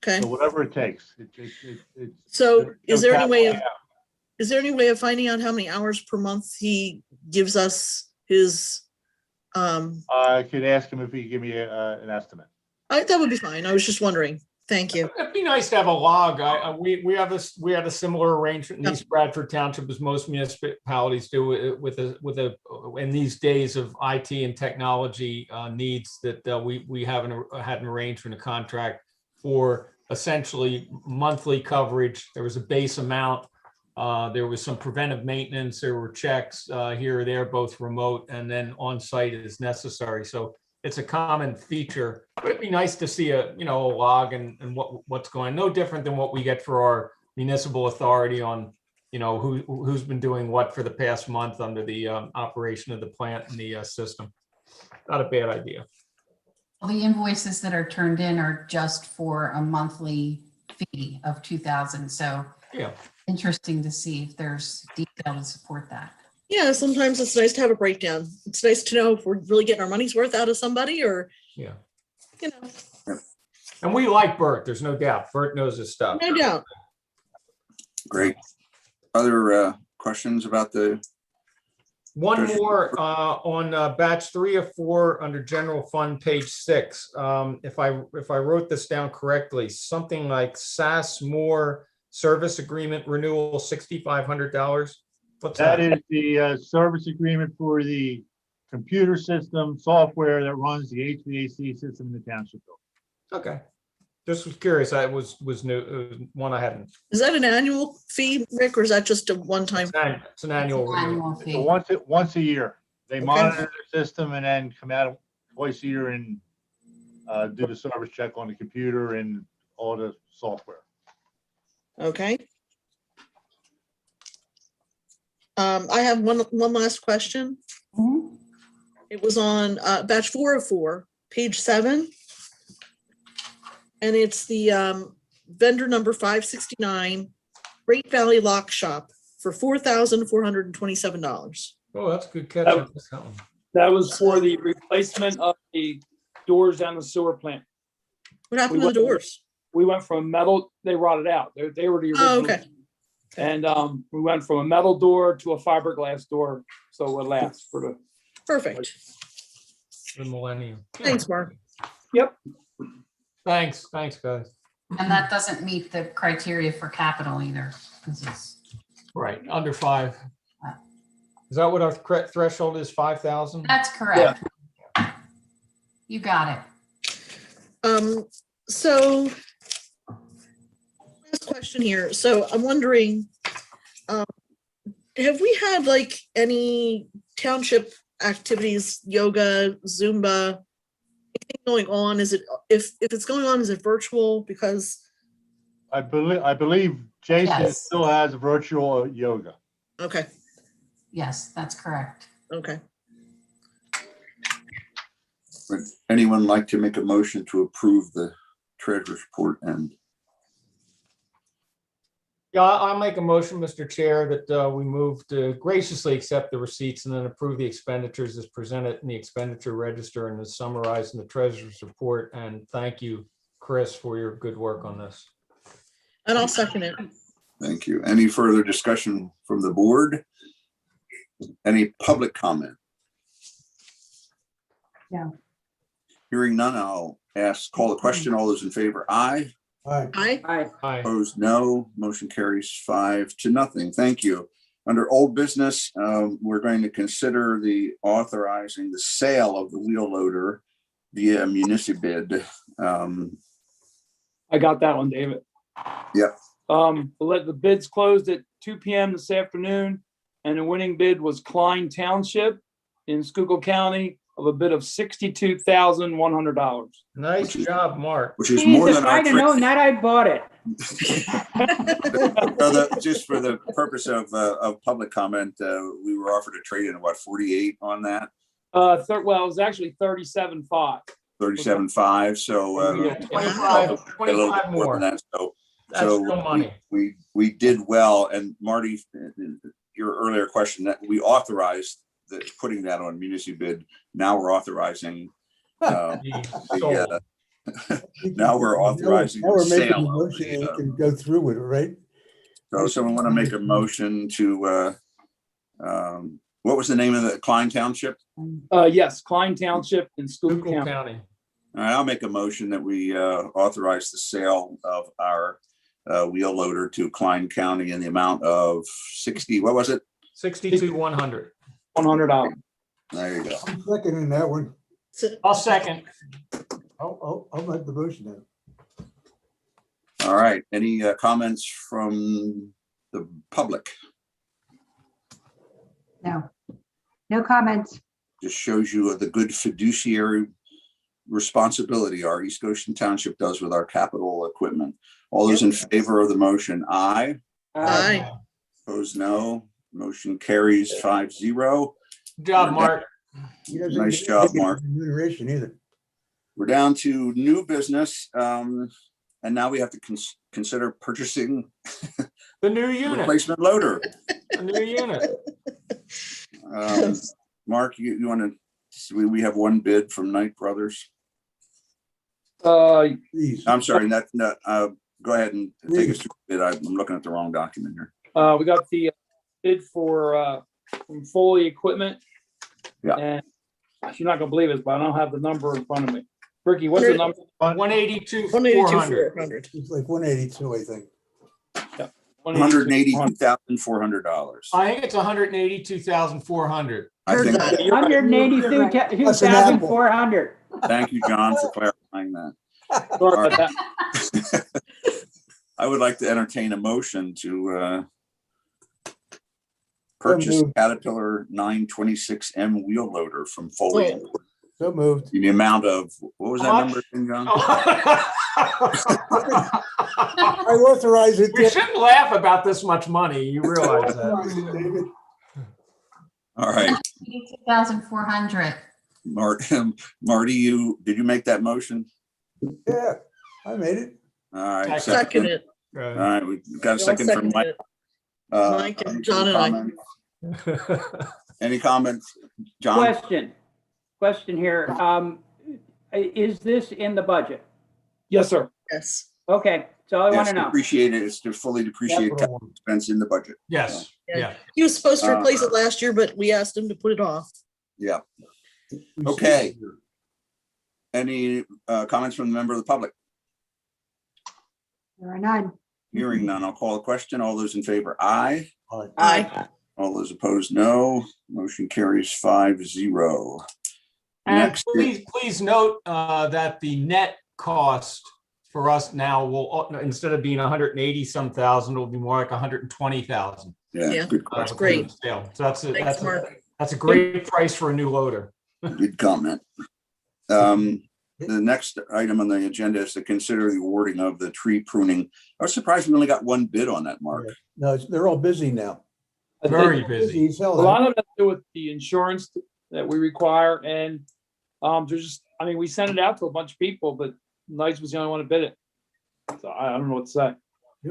Okay,
so whatever it takes.
so is there any way of,
Yeah.
is there any way of finding out how many hours per month he gives us his,
I could ask him if he could give me an estimate.
that would be fine. I was just wondering. Thank you.
It'd be nice to have a log. We have a similar arrangement in East Bradford Township as most municipalities do in these days of IT and technology needs that we had an arrangement, a contract for essentially monthly coverage. There was a base amount. There was some preventive maintenance. There were checks here or there, both remote and then on site as necessary. So it's a common feature, but it'd be nice to see a log and what's going, no different than what we get for our municipal authority on, who's been doing what for the past month under the operation of the plant and the system. Not a bad idea.
Well, the invoices that are turned in are just for a monthly fee of 2,000. So
Yeah.
interesting to see if there's detail to support that.
Yeah, sometimes it's nice to have a breakdown. It's nice to know if we're really getting our money's worth out of somebody or,
Yeah.
you know,
And we like Bert, there's no doubt. Bert knows his stuff.
no doubt.
Great. Other questions about the,
One more on batch 3 of 4 under general fund, page 6. If I wrote this down correctly, something like SAS Moore service agreement renewal, $6,500. What's that?
That is the service agreement for the computer system software that runs the HVAC system in the township.
Okay. Just was curious. I was new, one I hadn't.
Is that an annual fee, Rick, or is that just a one-time?
It's an annual renewal.
Annual fee.
So once a year, they monitor the system and then come out twice a year and do the service check on the computer and all the software.
Okay. I have one last question.
Mhm.
It was on batch 4 of 4, page 7. And it's the vendor number 569, Great Valley Lock Shop for $4,427.
Oh, that's a good catch. I missed that one.
That was for the replacement of the doors down the sewer plant.
What happened to
went-
the doors?
We went from metal, they rotted out. They were the original.
Oh, okay.
And we went from a metal door to a fiberglass door, so it would last for the.
Perfect.
The millennium.
Thanks, Mark.
Yep.
Thanks, guys.
And that doesn't meet the criteria for capital either. 'Cause it's-
Right, under 5. Is that what our threshold is, 5,000?
That's correct. You got it.
So last question here. So I'm wondering, have we had like any township activities, yoga, Zumba, anything going on? Is it, if it's going on, is it virtual? Because,
I believe Jason
Yes.
still has virtual yoga.
okay,
Yes, that's correct.
okay.
would anyone like to make a motion to approve the treasurer's report and
Yeah, I'll make a motion, Mr. Chair, that we move to graciously accept the receipts and then approve the expenditures as presented in the expenditure register and as summarized in the treasurer's report. And thank you, Chris, for your good work on this.
And I'll second it.
thank you. Any further discussion from the board? Any public comment?
No.
Hearing none, I'll call the question. All those in favor, aye.
All right.
Aye.
Aye.
Opposed, no. Motion carries 5-0. Thank you. Under old business, we're going to consider the authorizing the sale of the wheel loader via municipal.
I got that one, David.
Yep.
The bids closed at 2 p.m. this afternoon, and the winning bid was Klein Township in Schuylkill County of a bid of $62,100.
Nice job, Mark.
Which is more
Jesus,
than our.
I'd have known that, I bought it.
Just for the purpose of public comment, we were offered a trade in what, 48 on that?
Well, it was actually 37.5.
37.5. So
Yeah.
25
a little bit more
more.
than that. So
That's real money.
we did well. And Marty, your earlier question, that we authorized putting that on municipal bid. Now we're authorizing.
Sold.
Now we're authorizing
Now we're
the
making the
sale of
motion and we
the,
can go through with it, right?
so someone want to make a motion to, what was the name of the Klein Township?
Yes, Klein Township in Schuylkill
Schuylkill
County.
County.
All right, I'll make a motion that we authorize the sale of our wheel loader to Klein County in the amount of 60, what was it?
62,100.
$100.
There you go.
I'm seconding that one.
I'll second.
I'll make the motion then.
All right, any comments from the public?
No. No comments.
Just shows you the good fiduciary responsibility our East Goshen Township does with our capital equipment. All those in favor of the motion, aye.
Aye.
Opposed, no. Motion carries 5-0.
Good job, Mark.
He doesn't
Nice
get
job, Mark.
Remuneration either.
We're down to new business. And now we have to consider purchasing
The new unit,
replacement loader.
a new unit.
Mark, you want to, we have one bid from Knight Brothers.
Please.
I'm sorry, go ahead and take us through the bid. I'm looking at the wrong document here.
We got the bid for from Foley Equipment.
Yeah.
And you're not gonna believe it, but I don't have the number in front of me. Ricky, what's the number?
182,
182,
400.
400.
It's like 182, I think.
$182,400.
I think it's 182,400.
I think.
Heard that.
You're right.
182,400.
Thank you, John, for clarifying that.
Sorry about that.
I would like to entertain a motion to purchase
moved.
Caterpillar 926M wheel loader from Foley
Oh.
So moved.
in the amount of, what was that
How
number again, John?
I authorize it.
We shouldn't laugh about this much money. You realize that.
David.
All right,
82,400.
Marty, did you make that motion?
Yeah, I made it.
All right.
Second it.
All right, we got a
I'll
second from
second
Mike.
it. Mike and John and I.
Any comments, John?
Question here. Is this in the budget?
Yes, sir.
Yes.
Okay, so I want
Yes,
to know.
depreciate it. It's to fully depreciate capital expense in the budget.
Yes, yeah.
He was supposed to replace it last year, but we asked him to put it off.
Yeah. Okay. Any comments from the member of the public?
There are none.
Hearing none, I'll call a question. All those in favor, aye.
Aye.
All those opposed, no. Motion carries 5-0.
And
Next,
please note that the net cost for us now will, instead of being 180 some thousand, it'll be more like 120,000.
Yeah,
good
that's
question.
great.
So that's
Thanks, Mark.
a great price for a new loader.
Good comment. The next item on the agenda is to consider the awarding of the tree pruning. I was surprised we only got one bid on that, Mark.
No, they're all busy now.
Very busy.
as
A
hell.
lot of it has to do with the insurance that we require, and there's just, I mean, we sent it out to a bunch of people, but Knights was the only one to bid it. So I don't know what to say.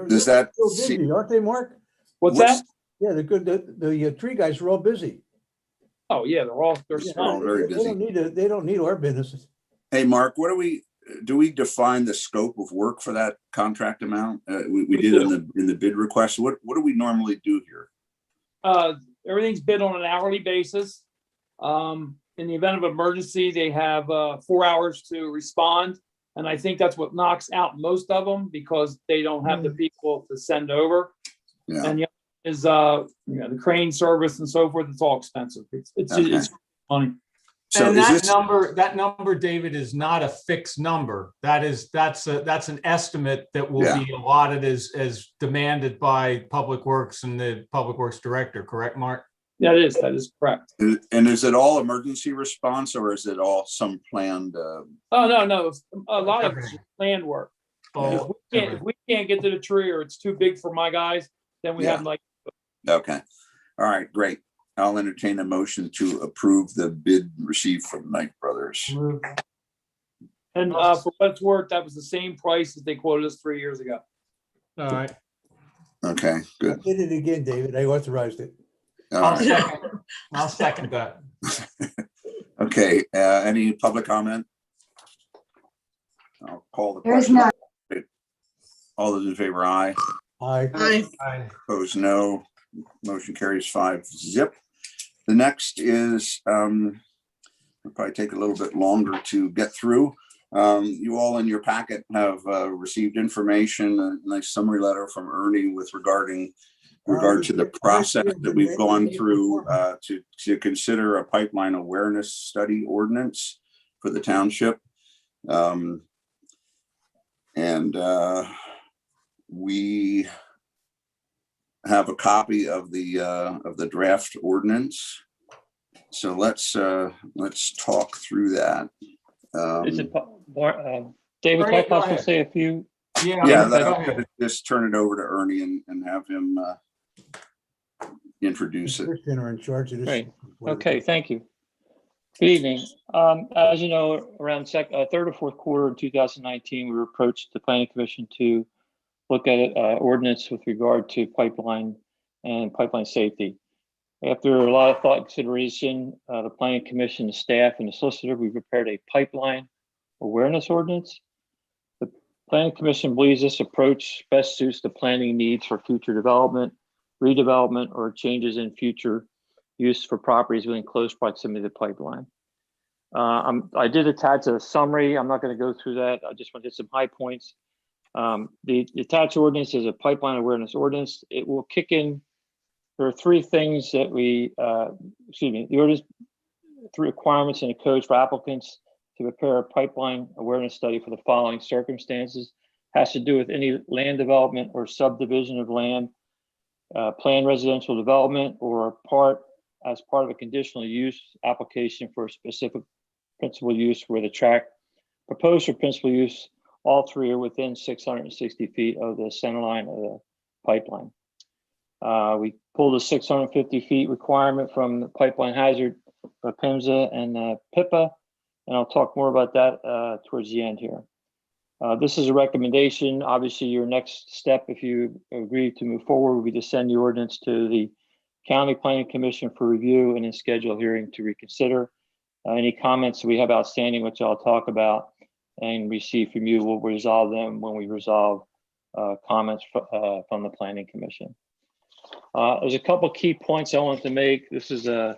Does that
They're still busy, aren't they, Mark?
What's that?
Yeah, they're good. The tree guys are all busy.
Oh, yeah, they're
Yeah. all very
They
busy.
don't need our businesses.
Hey, Mark, what do we define the scope of work for that contract amount? We did in the bid request. What do we normally do here?
Everything's bid on an hourly basis. In the event of emergency, they have 4 hours to respond. And I think that's what knocks out most of them because they don't have the people to send over.
Yeah.
And the other is the crane service and so forth. It's all expensive. It's money.
So
And
is
that number, David, is not a fixed number. That's an estimate that will
Yeah.
be allotted as demanded by Public Works and the Public Works Director, correct, Mark?
That is correct.
and is it all emergency response or is it all some planned?
Oh, no. A lot of it's planned work.
Oh,
If we can't get to the tree or it's too big for my guys, then we have like.
Okay. All right, great. I'll entertain a motion to approve the bid received from Knight Brothers.
And for what it's worth, that was the same price that they quoted us 3 years ago.
All right.
Okay,
I
good.
did it again, David. I authorized it.
All
I'll
right.
second that.
Okay, any public comment? I'll call the
There is
question.
none.
All those in favor, aye.
Aye.
Aye.
Opposed, no. Motion carries 5-0. The next is, it'll probably take a little bit longer to get through. You all in your packet have received information, a nice summary letter from Ernie with regard to the process that we've gone through to consider a pipeline awareness study ordinance for the township. And We have a copy of the draft ordinance. So let's talk through that.
Is it, David, can I
Ernie, go
possibly
ahead.
say a few?
Yeah.
Yeah,
go
I'm
ahead.
gonna just turn it over to Ernie and have him introduce it.
Christian are in charge of this.
Great. Okay, thank you. Good evening. As you know, around third or fourth quarter in 2019, we were approached the Planning Commission to look at ordinance with regard to pipeline and pipeline safety. After a lot of thought and consideration, the Planning Commission, the staff, and the solicitor, we prepared a pipeline awareness ordinance. The Planning Commission believes this approach best suits the planning needs for future development, redevelopment, or changes in future use for properties within close proximity to the pipeline. I did attach a summary. I'm not going to go through that. I just want to hit some high points. The attached ordinance is a pipeline awareness ordinance. It will kick in. There are three things that the ordinance, three requirements in the codes for applicants to prepare a pipeline awareness study for the following circumstances. Has to do with any land development or subdivision of land, planned residential development, or as part of a conditional use application for a specific principal use where the tract proposed for principal use, all three are within 660 feet of the center line of the pipeline. We pulled a 650 feet requirement from the pipeline hazard, PIMSA and PIPA, and I'll talk more about that towards the end here. This is a recommendation. Obviously, your next step, if you agree to move forward, will be to send the ordinance to the County Planning Commission for review and then schedule a hearing to reconsider. Any comments we have outstanding, which I'll talk about and receive from you, we'll resolve them when we resolve comments from the Planning Commission. There's a couple key points I want to make. This is in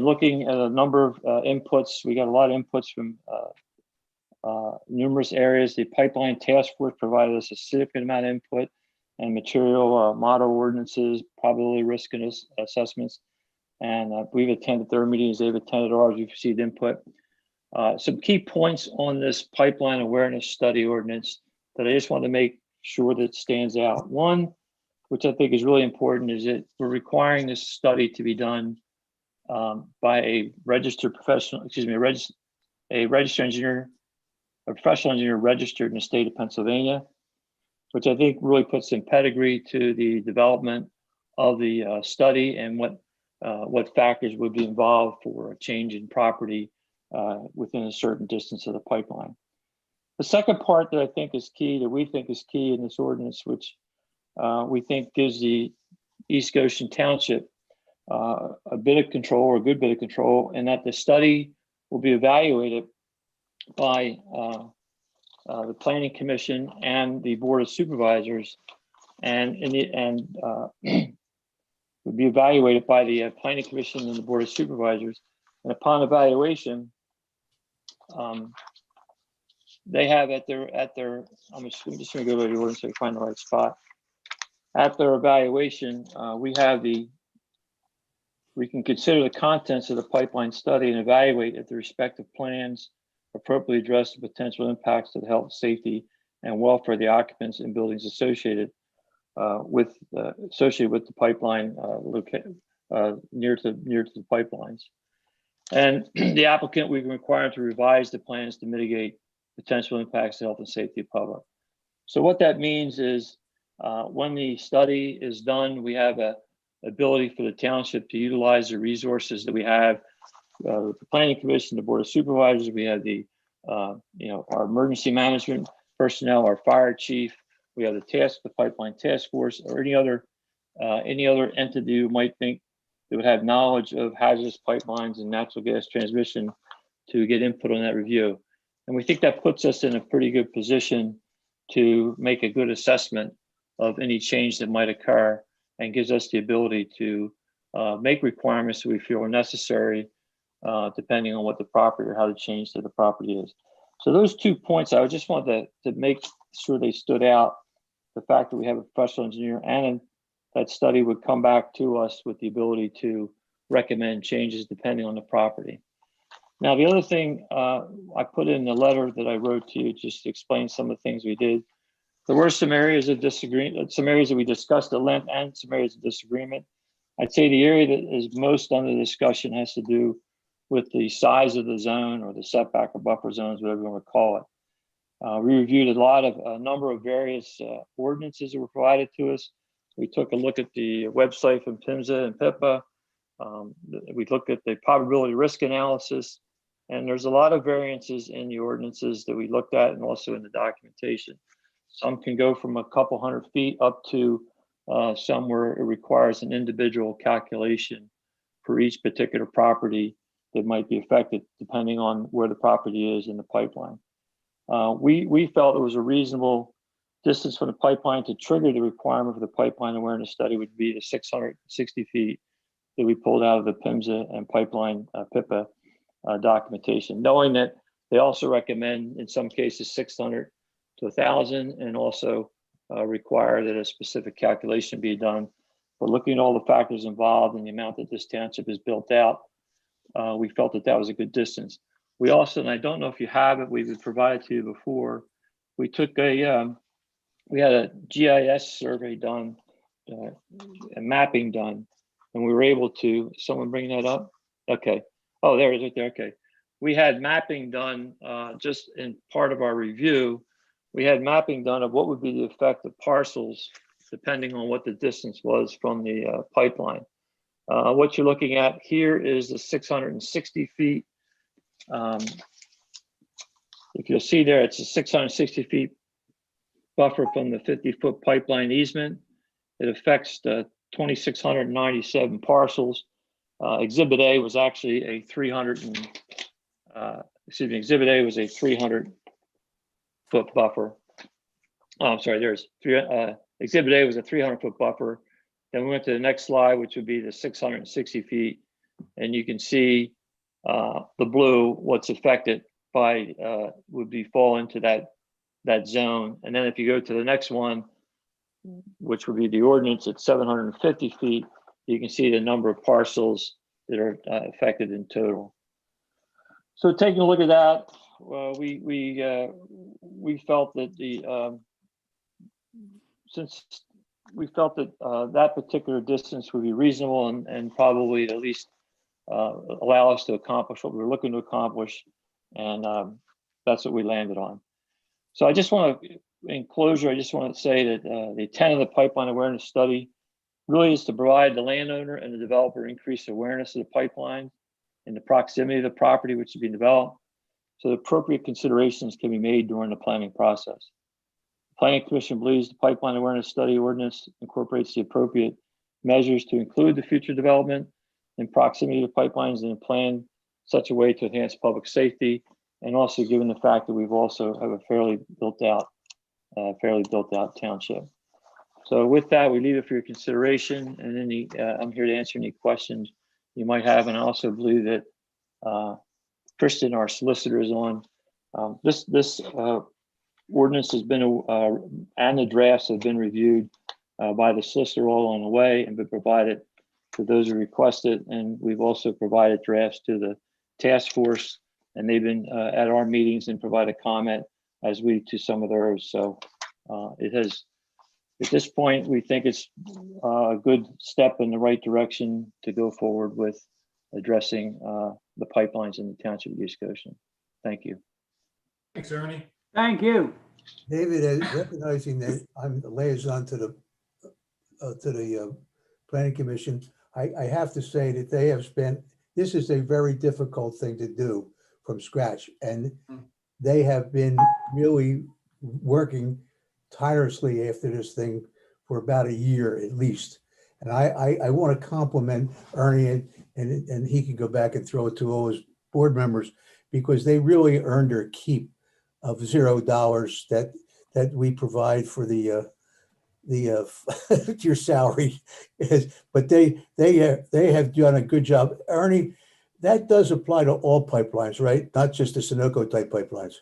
looking at a number of inputs. We got a lot of inputs from numerous areas. The pipeline task force provided us a significant amount of input and material, model ordinances, probability risk and assessments. And we've attended their meetings, they've attended ours, we've received input. Some key points on this pipeline awareness study ordinance that I just want to make sure that stands out. One, which I think is really important, is that we're requiring this study to be done by a registered professional, a registered engineer, a professional engineer registered in the state of Pennsylvania, which I think really puts some pedigree to the development of the study and what factors would be involved for a change in property within a certain distance of the pipeline. The second part that I think is key, that we think is key in this ordinance, which we think gives the East Goshen Township a bit of control, or a good bit of control, and that the study will be evaluated by the Planning Commission and the Board of Supervisors, and would be evaluated by the Planning Commission and the Board of Supervisors. And upon evaluation, they have at their I'm just going to go to the ordinance so I can find the right spot. At their evaluation, we can consider the contents of the pipeline study and evaluate if the respective plans appropriately address the potential impacts to the health, safety, and welfare of the occupants and buildings associated with the pipeline near to the pipelines. And the applicant, we can require to revise the plans to mitigate potential impacts to health and safety of the public. So what that means is when the study is done, we have a ability for the township to utilize the resources that we have, the Planning Commission, the Board of Supervisors. We have the our emergency management personnel, our fire chief. We have the pipeline task force, or any other entity who might think they would have knowledge of hazardous pipelines and natural gas transmission to get input on that review. And we think that puts us in a pretty good position to make a good assessment of any change that might occur, and gives us the ability to make requirements that we feel are necessary depending on what the property or how the change to the property is. So those 2 points, I just wanted to make sure they stood out. The fact that we have a professional engineer, and that study would come back to us with the ability to recommend changes depending on the property. Now, the other thing I put in the letter that I wrote to you, just to explain some of the things we did, There were some areas of disagreement, some areas that we discussed at length and some areas of disagreement. I'd say the area that is most under discussion has to do with the size of the zone or the setback or buffer zones, whatever you want to call it. We reviewed a number of various ordinances that were provided to us. We took a look at the website from PIMSA and PIPA. We looked at the probability risk analysis, and there's a lot of variances in the ordinances that we looked at and also in the documentation. Some can go from a couple hundred feet up to some where it requires an individual calculation for each particular property that might be affected depending on where the property is in the pipeline. We felt it was a reasonable distance from the pipeline to trigger the requirement for the pipeline awareness study would be the 660 feet that we pulled out of the PIMSA and pipeline PIPA documentation, knowing that they also recommend in some cases 600 to 1,000 and also require that a specific calculation be done. But looking at all the factors involved and the amount that this township is built out, we felt that that was a good distance. We also, and I don't know if you have it, we've provided to you before, we took we had a GIS survey done, a mapping done, and we were able to, someone bring that up? Okay. Oh, there it is right there. Okay. We had mapping done just in part of our review. We had mapping done of what would be the effect of parcels depending on what the distance was from the pipeline. What you're looking at here is the 660 feet. If you'll see there, it's a 660 feet buffer from the 50-foot pipeline easement. It affects the 2,697 parcels. Exhibit A was actually a 300-foot buffer. Oh, I'm sorry, Exhibit A was a 300-foot buffer. Then we went to the next slide, which would be the 660 feet. And you can see the blue, what's affected by would be fall into that zone. And then if you go to the next one, which would be the ordinance at 750 feet, you can see the number of parcels that are affected in total. So taking a look at that, we felt that that particular distance would be reasonable and probably at least allow us to accomplish what we were looking to accomplish, and that's what we landed on. So I just want to, in closure, I just want to say that the intent of the pipeline awareness study really is to provide the landowner and the developer increased awareness of the pipeline and the proximity of the property which is being developed, so the appropriate considerations can be made during the planning process. The Planning Commission believes the pipeline awareness study ordinance incorporates the appropriate measures to include the future development and proximity of pipelines in the plan in such a way to enhance public safety, and also given the fact that we've also have a fairly built out township. So with that, we leave it for your consideration, and I'm here to answer any questions you might have. And I also believe that Kristen, our solicitor, is on. This ordinance has been, and the drafts have been reviewed by the solicitor all along the way and been provided to those who requested. And we've also provided drafts to the task force, and they've been at our meetings and provided comment as we to some of theirs. So it has, at this point, we think it's a good step in the right direction to go forward with addressing the pipelines in the township of East Goshen. Thank you.
Thanks, Ernie.
Thank you.
David, recognizing that I'm the liaison to the Planning Commission, I have to say that they have spent, this is a very difficult thing to do from scratch. And they have been really working tirelessly after this thing for about a year at least. And I want to compliment Ernie, and he can go back and throw it to all his board members, because they really earned their keep of $0 that we provide for the your salary. But they have done a good job. Ernie, that does apply to all pipelines, right? Not just the Sunoco type pipelines.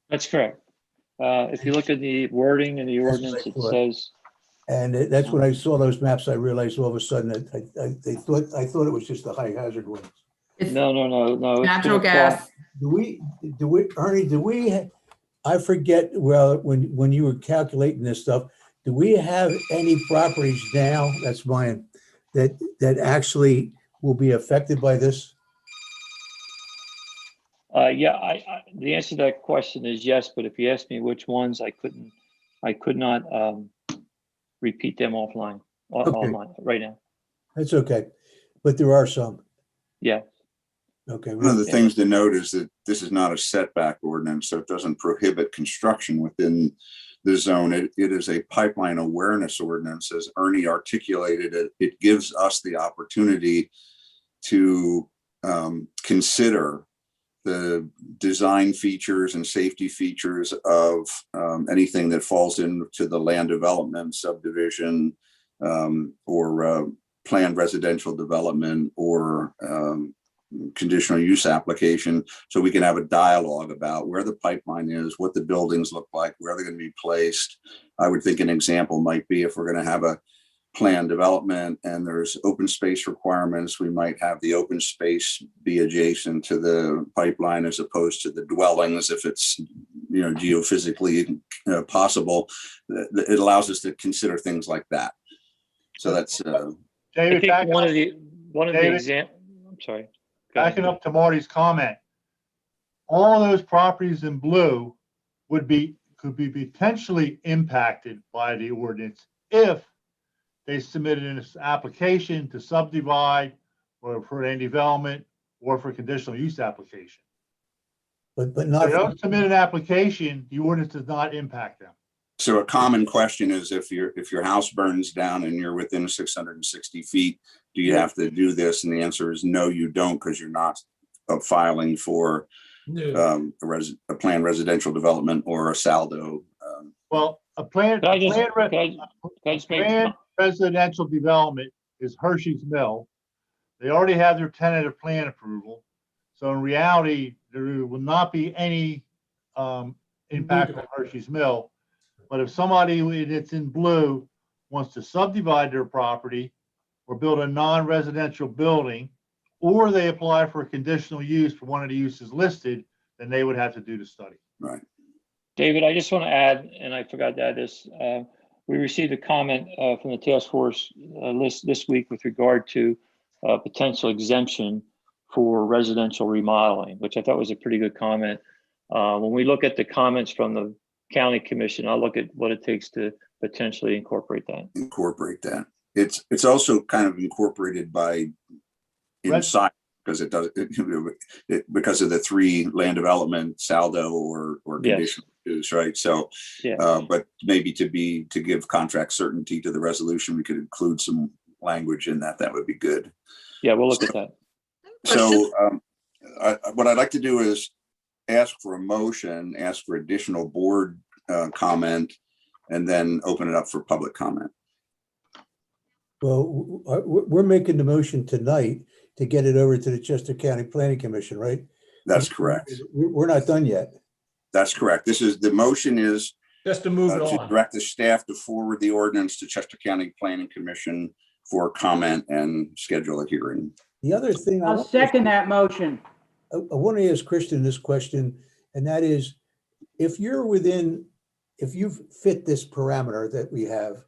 That's correct. If you look at the wording in the ordinance, it says.
And that's when I saw those maps, I realized all of a sudden that I thought it was just the high hazard ones.
No. It's
natural gas.
Ernie, I forget, well, when you were calculating this stuff, do we have any properties now, that's mine, that actually will be affected by this?
Yeah, the answer to that question is yes, but if you ask me which ones, I could not repeat them offline,
Okay.
online right now.
That's okay, but there are some.
Yeah.
Okay.
One of the things to note is that this is not a setback ordinance, so it doesn't prohibit construction within the zone. It is a pipeline awareness ordinance, as Ernie articulated it. It gives us the opportunity to consider the design features and safety features of anything that falls into the land development subdivision or planned residential development or conditional use application, so we can have a dialogue about where the pipeline is, what the buildings look like, where they're going to be placed. I would think an example might be if we're going to have a planned development and there's open space requirements, we might have the open space be adjacent to the pipeline as opposed to the dwellings if it's, you know, geophysically possible. It allows us to consider things like that. So that's
David,
I think one of the examples, I'm sorry. Go ahead.
Backing up to Marty's comment, all of those properties in blue could be potentially impacted by the ordinance if they submitted an application to subdivide or for any development or for conditional use application.
But
If
not.
they don't submit an application, the ordinance does not impact them.
so a common question is if your house burns down and you're within 660 feet, do you have to do this? And the answer is no, you don't, because you're not filing for a planned residential development or a saldo.
Well, a planned residential development is Hershey's Mill. They already have their tentative plan approval. So in reality, there will not be any impact on Hershey's Mill. But if somebody that's in blue wants to subdivide their property or build a non-residential building, or they apply for a conditional use for one of the uses listed, then they would have to do the study.
Right.
David, I just want to add, and I forgot to add this, we received a comment from the task force list this week with regard to potential exemption for residential remodeling, which I thought was a pretty good comment. When we look at the comments from the county commission, I'll look at what it takes to potentially incorporate that.
It's also kind of incorporated by inside because it does because of the 3 land development saldo or conditional use, right? So, but maybe to give contract certainty to the resolution, we could include some language in that. That would be good.
Yeah, we'll look at that.
So, what I'd like to do is ask for a motion, ask for additional board comment, and then open it up for public comment.
Well, we're making the motion tonight to get it over to the Chester County Planning Commission, right?
That's correct.
We're not done yet.
That's correct. The motion is
Just to move it
to
on.
direct the staff to forward the ordinance to Chester County Planning Commission for comment and schedule a hearing.
The other thing
I'll second that motion.
I want to ask Christian this question, and that is, if you fit this parameter that we have,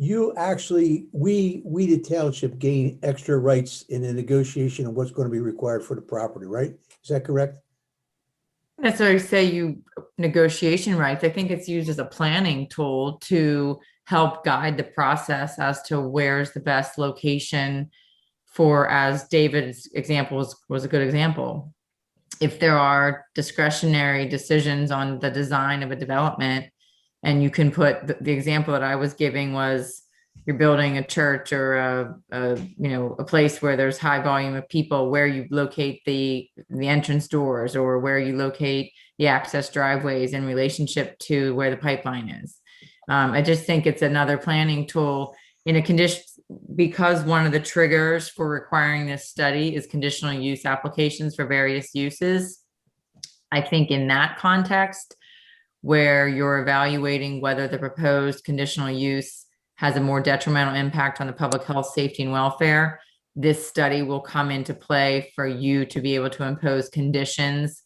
you actually, we the township gain extra rights in the negotiation of what's going to be required for the property, right? Is that correct?
That's why I say you negotiation rights. I think it's used as a planning tool to help guide the process as to where's the best location for, as David's example was a good example. If there are discretionary decisions on the design of a development, and you can put the example that I was giving was you're building a church or a place where there's high volume of people, where you locate the entrance doors or where you locate the access driveways in relationship to where the pipeline is. I just think it's another planning tool in a condition, because one of the triggers for requiring this study is conditional use applications for various uses. I think in that context, where you're evaluating whether the proposed conditional use has a more detrimental impact on the public health, safety, and welfare, this study will come into play for you to be able to impose conditions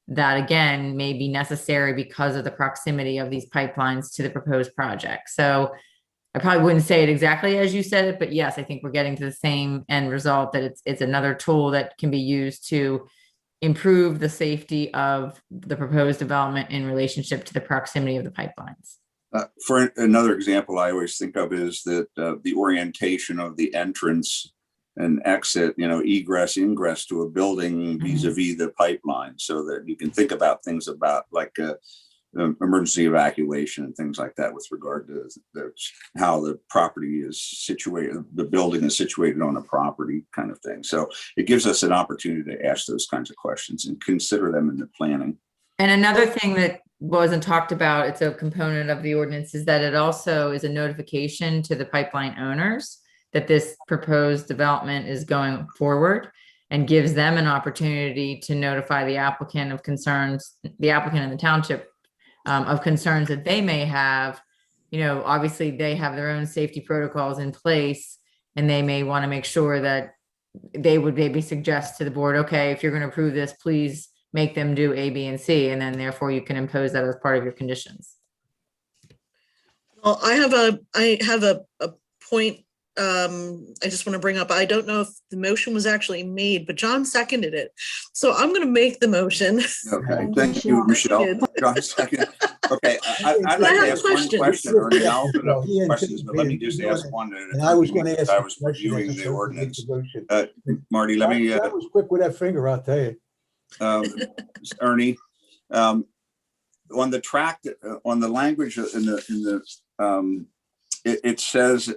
that again may be necessary because of the proximity of these pipelines to the proposed project. So I probably wouldn't say it exactly as you said it, but yes, I think we're getting to the same end result, that it's another tool that can be used to improve the safety of the proposed development in relationship to the proximity of the pipelines.
For another example, I always think of is that the orientation of the entrance and exit, egress, ingress to a building vis-a-vis the pipeline, so that you can think about things about like emergency evacuation and things like that with regard to how the property is situated, the building is situated on a property kind of thing. So it gives us an opportunity to ask those kinds of questions and consider them in the planning.
And another thing that wasn't talked about, it's a component of the ordinance, is that it also is a notification to the pipeline owners that this proposed development is going forward, and gives them an opportunity to notify the applicant of concerns, the applicant in the township of concerns that they may have. Obviously they have their own safety protocols in place, and they may want to make sure that they would maybe suggest to the board, okay, if you're going to approve this, please make them do A, B, and C, and then therefore you can impose that as part of your conditions.
Well, I have a point I just want to bring up. I don't know if the motion was actually made, but John seconded it. So I'm going to make the motion.
Okay, thank you, Michelle. John, second. Okay, I'd like to ask one question, Ernie. I'll open up questions, but let me just ask one.
And I was going to ask.
I was reviewing the ordinance. Marty, let me.
I was quick with that finger, I'll tell you.
Ernie, on the track, on the language it says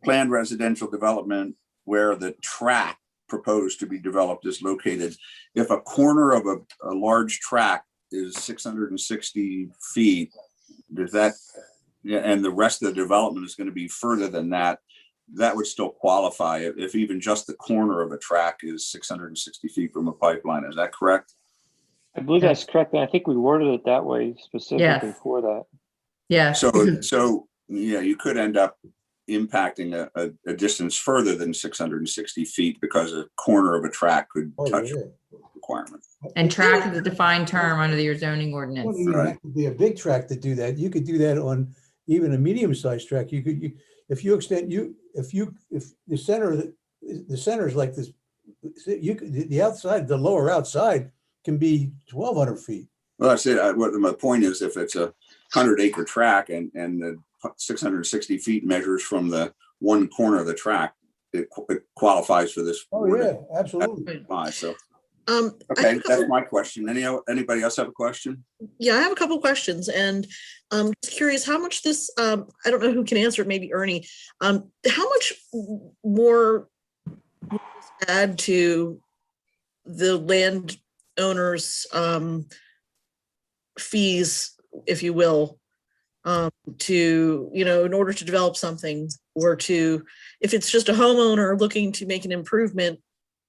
planned residential development where the tract proposed to be developed is located. If a corner of a large tract is 660 feet, does that, and the rest of the development is going to be further than that, that would still qualify if even just the corner of a tract is 660 feet from a pipeline. Is that correct?
I believe that's correct. And I think we worded it that way specifically for that.
Yeah.
So yeah, you could end up impacting a distance further than 660 feet because a corner of a tract could touch requirement.
And tract is a defined term under your zoning ordinance.
It doesn't even have to be a big tract to do that. You could do that on even a medium-sized tract. You could, if the center is like this, the outside, the lower outside can be 1,200 feet.
Well, that's it. What my point is, if it's a 100-acre tract and the 660 feet measures from the one corner of the tract, it qualifies for this.
Oh yeah, absolutely.
So okay, that's my question. Anybody else have a question?
Yeah, I have a couple questions, and I'm just curious how much this, I don't know who can answer it, maybe Ernie. How much more would this add to the landowners' fees, if you will, to, in order to develop something, or to, if it's just a homeowner looking to make an improvement,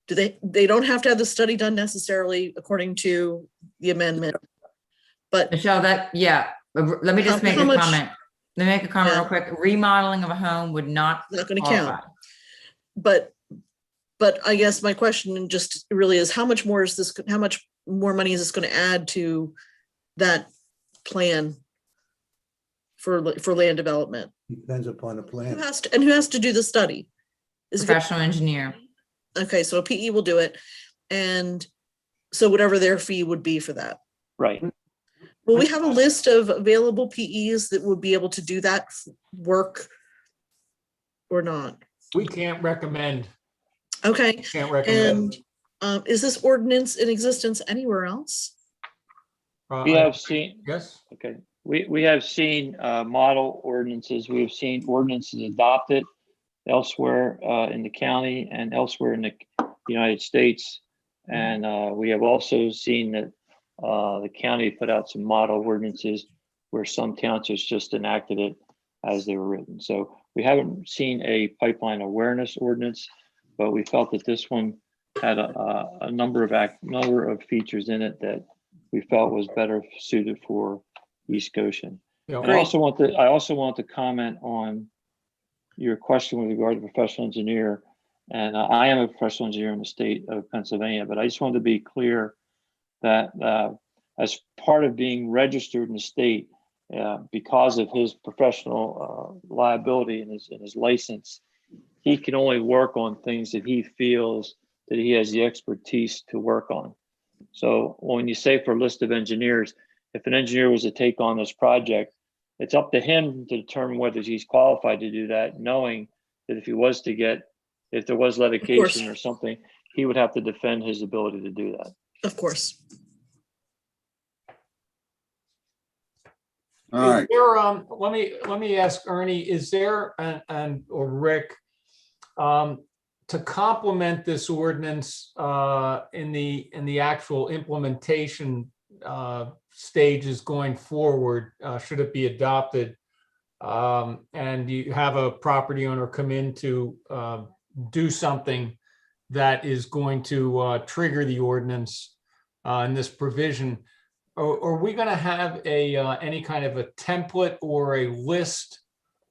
they don't have to have the study done necessarily according to the amendment. But
Michelle, let me just make a comment. Let me make a comment real quick. Remodeling of a home would not
going to count. But I guess my question just really is, how much more money is this going to add to that plan for land development?
Depends upon the plan.
Who has to do the study?
Professional engineer.
Okay, so a PE will do it, and so whatever their fee would be for that.
Right.
Will we have a list of available PEs that would be able to do that work or not?
We can't recommend.
Okay.
Can't recommend.
And is this ordinance in existence anywhere else?
We have seen.
Yes.
Okay. We have seen model ordinances. We have seen ordinances adopted elsewhere in the county and elsewhere in the United States. And we have also seen that the county put out some model ordinances where some townships just enacted it as they were written. So we haven't seen a pipeline awareness ordinance, but we felt that this one had a number of features in it that we felt was better suited for East Goshen.
Yeah,
and I also want to comment on your question with regard to professional engineer. And I am a professional engineer in the state of Pennsylvania, but I just wanted to be clear that as part of being registered in the state, because of his professional liability and his license, he can only work on things that he feels that he has the expertise to work on. So when you say for a list of engineers, if an engineer was to take on this project, it's up to him to determine whether he's qualified to do that, knowing that if there was litigation or something, he would have to defend his ability to do that.
Of course.
All right.
Is there, let me ask Ernie, is there or Rick, to complement this ordinance in the actual implementation stages going forward, should it be adopted, and you have a property owner come in to do something that is going to trigger the ordinance in this provision, are we going to have any kind of a template or a list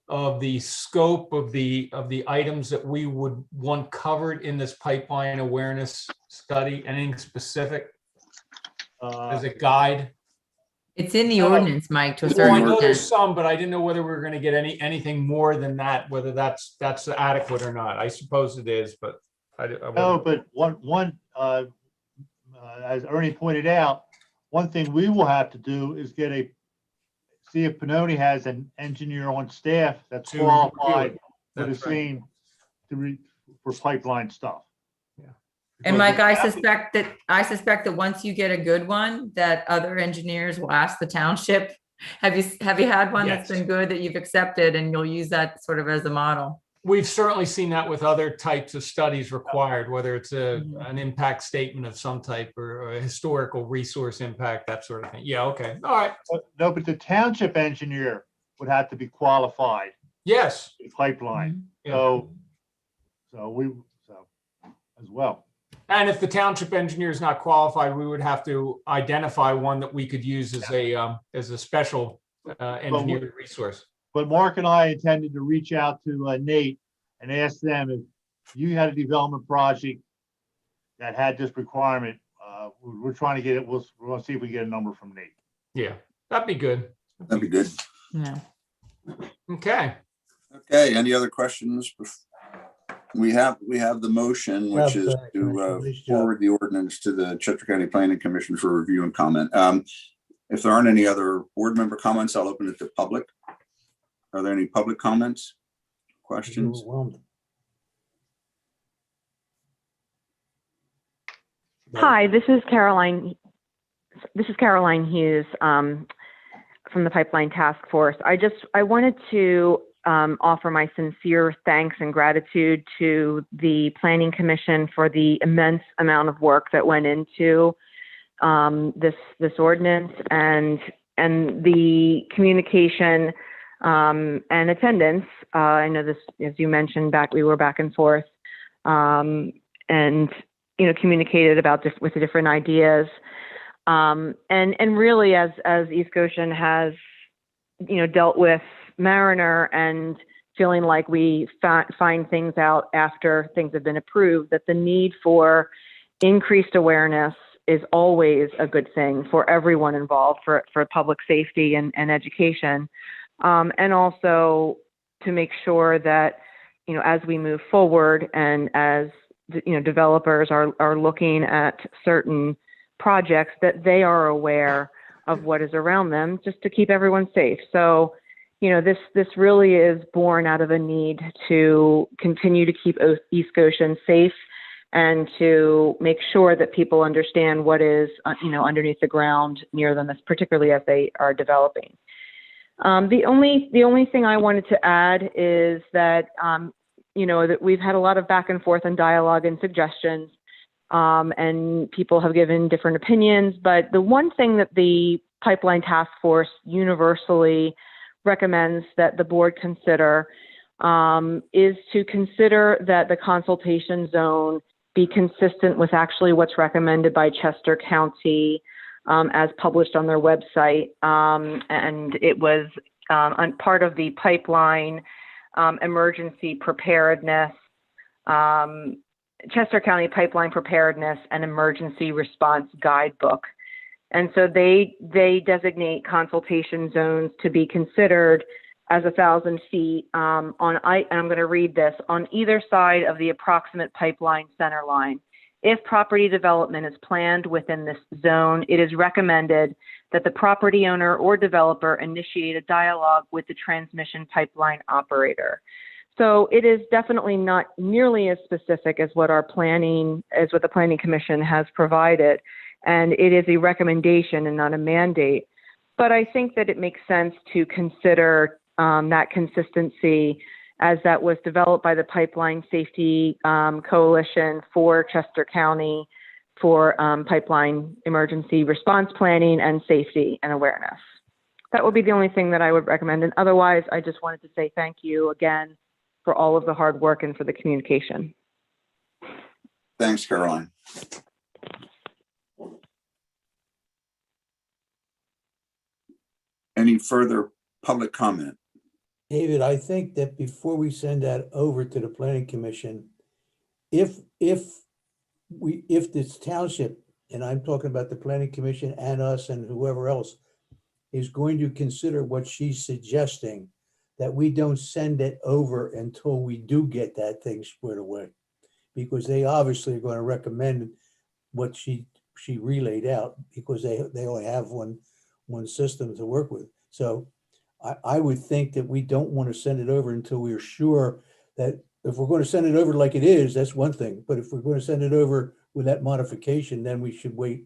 of the scope of the items that we would want covered in this pipeline awareness study? Anything specific as a guide?
It's in the ordinance, Mike, to a
Well, I
certain
know there's
extent.
some, but I didn't know whether we were going to get anything more than that, whether that's adequate or not. I suppose it is, but
No, but one as Ernie pointed out, one thing we will have to do is see if Pannoni has an engineer on staff that's
To
qualified
review it.
for the
That's right.
same for pipeline stuff.
And
Because
Mike, I suspect that once you get a good one, that other engineers will ask the township, have you had one that's
Yes.
been good that you've accepted, and you'll use that sort of as a model?
We've certainly seen that with other types of studies required, whether it's an impact statement of some type or a historical resource impact, that sort of thing. Yeah, okay. All right.
No, but the township engineer would have to be qualified
Yes.
for the pipeline.
Yeah.
So as well.
And if the township engineer is not qualified, we would have to identify one that we could use as a special engineered resource.
But Mark and I intended to reach out to Nate and ask them if you had a development project that had this requirement. We're trying to get it. We'll see if we get a number from Nate.
Yeah, that'd be good.
That'd be good.
Yeah.
Okay.
Okay, any other questions? We have the motion, which is to
Nice job.
forward the ordinance to the Chester County Planning Commission for review and comment. If there aren't any other board member comments, I'll open it to public. Are there any public comments, questions?
Overwhelmed.
Hi, this is Caroline. This is Caroline Hughes from the Pipeline Task Force. I wanted to offer my sincere thanks and gratitude to the Planning Commission for the immense amount of work that went into this ordinance and the communication and attendance. I know this, as you mentioned, we were back and forth, and communicated with the different ideas, and really as East Goshen has dealt with Mariner and feeling like we find things out after things have been approved, that the need for increased awareness is always a good thing for everyone involved, for public safety and education. And also to make sure that, as we move forward and as, developers are looking at certain projects, that they are aware of what is around them, just to keep everyone safe. So, this really is born out of a need to continue to keep East Goshen safe and to make sure that people understand what is, underneath the ground near them, particularly as they are developing. The only thing I wanted to add is that, that we've had a lot of back and forth and dialogue and suggestions, and people have given different opinions. But the one thing that the Pipeline Task Force universally recommends that the board consider is to consider that the consultation zone be consistent with actually what's recommended by Chester County as published on their website. And it was part of the pipeline emergency preparedness, Chester County Pipeline Preparedness and Emergency Response Guidebook. And so they designate consultation zones to be considered as 1,000 feet and I'm going to read this, on either side of the approximate pipeline center line. If property development is planned within this zone, it is recommended that the property owner or developer initiate a dialogue with the transmission pipeline operator. So it is definitely not nearly as specific as what the Planning Commission has provided. And it is a recommendation and not a mandate. But I think that it makes sense to consider that consistency as that was developed by the Pipeline Safety Coalition for Chester County for pipeline emergency response planning and safety and awareness. That would be the only thing that I would recommend. And otherwise, I just wanted to say thank you again for all of the hard work and for the communication.
Thanks, Caroline. Any further public comment?
David, I think that before we send that over to the Planning Commission, if this township, and I'm talking about the Planning Commission and us and whoever else, is going to consider what she's suggesting, that we don't send it over until we do get that thing squared away. Because they obviously are going to recommend what she relayed out, because they only have one system to work with. So I would think that we don't want to send it over until we're sure that, if we're going to send it over like it is, that's one thing. But if we're going to send it over with that modification, then we should wait.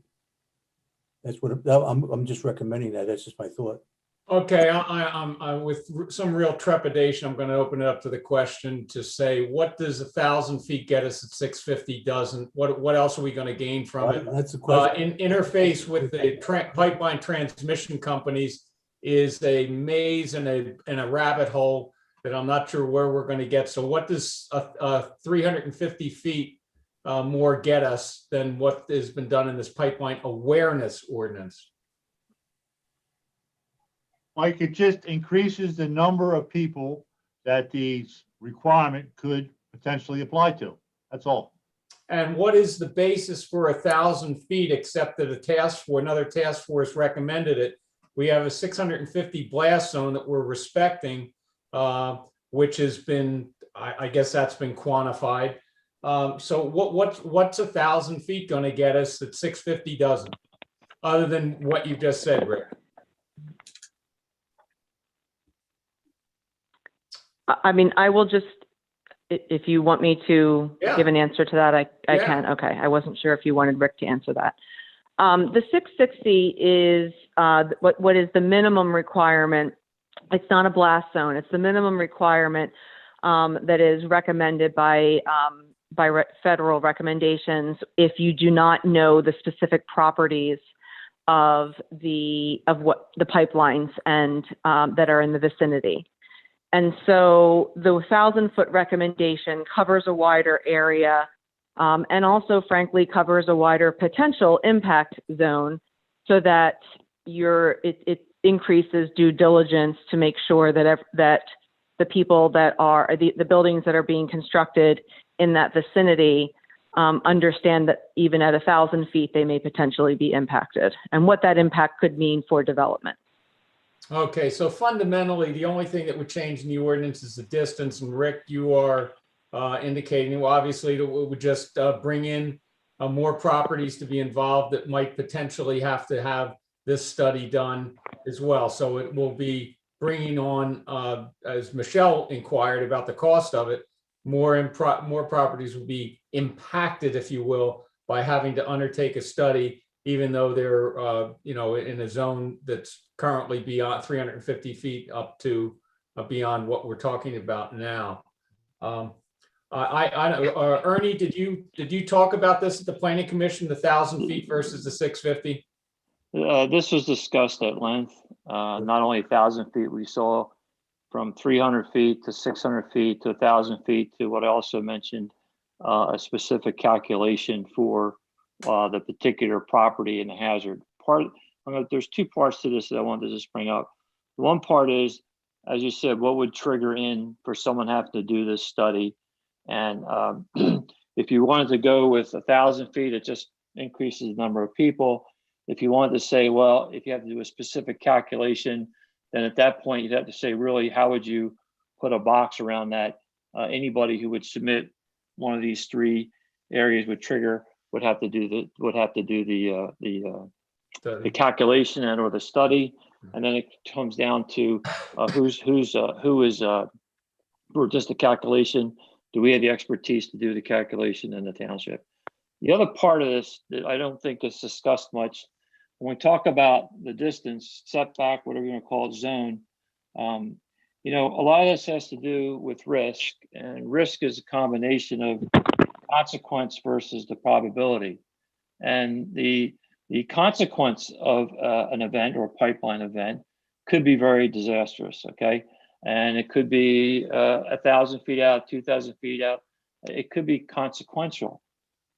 That's what I'm just recommending that. That's just my thought.
Okay, I'm with some real trepidation. I'm going to open it up to the question to say, what does 1,000 feet get us at 650 doesn't? What else are we going to gain from it?
That's the question.
In interface with the pipeline transmission companies is a maze and a rabbit hole that I'm not sure where we're going to get. So what does 350 feet more get us than what has been done in this pipeline awareness ordinance?
Mike, it just increases the number of people that the requirement could potentially apply to. That's all.
And what is the basis for 1,000 feet, except that another task force recommended it? We have a 650 blast zone that we're respecting, which has been, I guess that's been quantified. So what's 1,000 feet going to get us that 650 doesn't, other than what you just said, Rick?
I mean, I will just, if you want me to give an answer to that, I can. Okay. I wasn't sure if you wanted Rick to answer that. The 660 is what is the minimum requirement. It's not a blast zone. It's the minimum requirement that is recommended by federal recommendations if you do not know the specific properties of what the pipelines and that are in the vicinity. And so the 1,000-foot recommendation covers a wider area and also, frankly, covers a wider potential impact zone so that it increases due diligence to make sure that the people that are, the buildings that are being constructed in that vicinity understand that even at 1,000 feet, they may potentially be impacted and what that impact could mean for development.
Okay, so fundamentally, the only thing that would change in the ordinance is the distance. And Rick, you are indicating, well, obviously, that we would just bring in more properties to be involved that might potentially have to have this study done as well. So it will be bringing on, as Michelle inquired about the cost of it, more properties will be impacted, if you will, by having to undertake a study, even though they're in a zone that's currently beyond 350 feet up to beyond what we're talking about now. Ernie, did you talk about this at the Planning Commission, the 1,000 feet versus the 650?
This was discussed at length. Not only 1,000 feet, we saw from 300 feet to 600 feet to 1,000 feet to what I also mentioned, a specific calculation for the particular property and the hazard. There's two parts to this that I wanted to just bring up. The one part is, as you said, what would trigger in for someone having to do this study? And if you wanted to go with 1,000 feet, it just increases the number of people. If you wanted to say, well, if you have to do a specific calculation, then at that point you'd have to say, really, how would you put a box around that? Anybody who would submit one of these three areas would have to do the calculation and or the study, and then it comes down to who is for just the calculation. Do we have the expertise to do the calculation in the township? The other part of this that I don't think is discussed much, when we talk about the distance, setback, whatever you want to call it, zone, you know, a lot of this has to do with risk, and risk is a combination of consequence versus the probability. And the consequence of an event or a pipeline event could be very disastrous, okay? And it could be 1,000 feet out, 2,000 feet out. It could be consequential.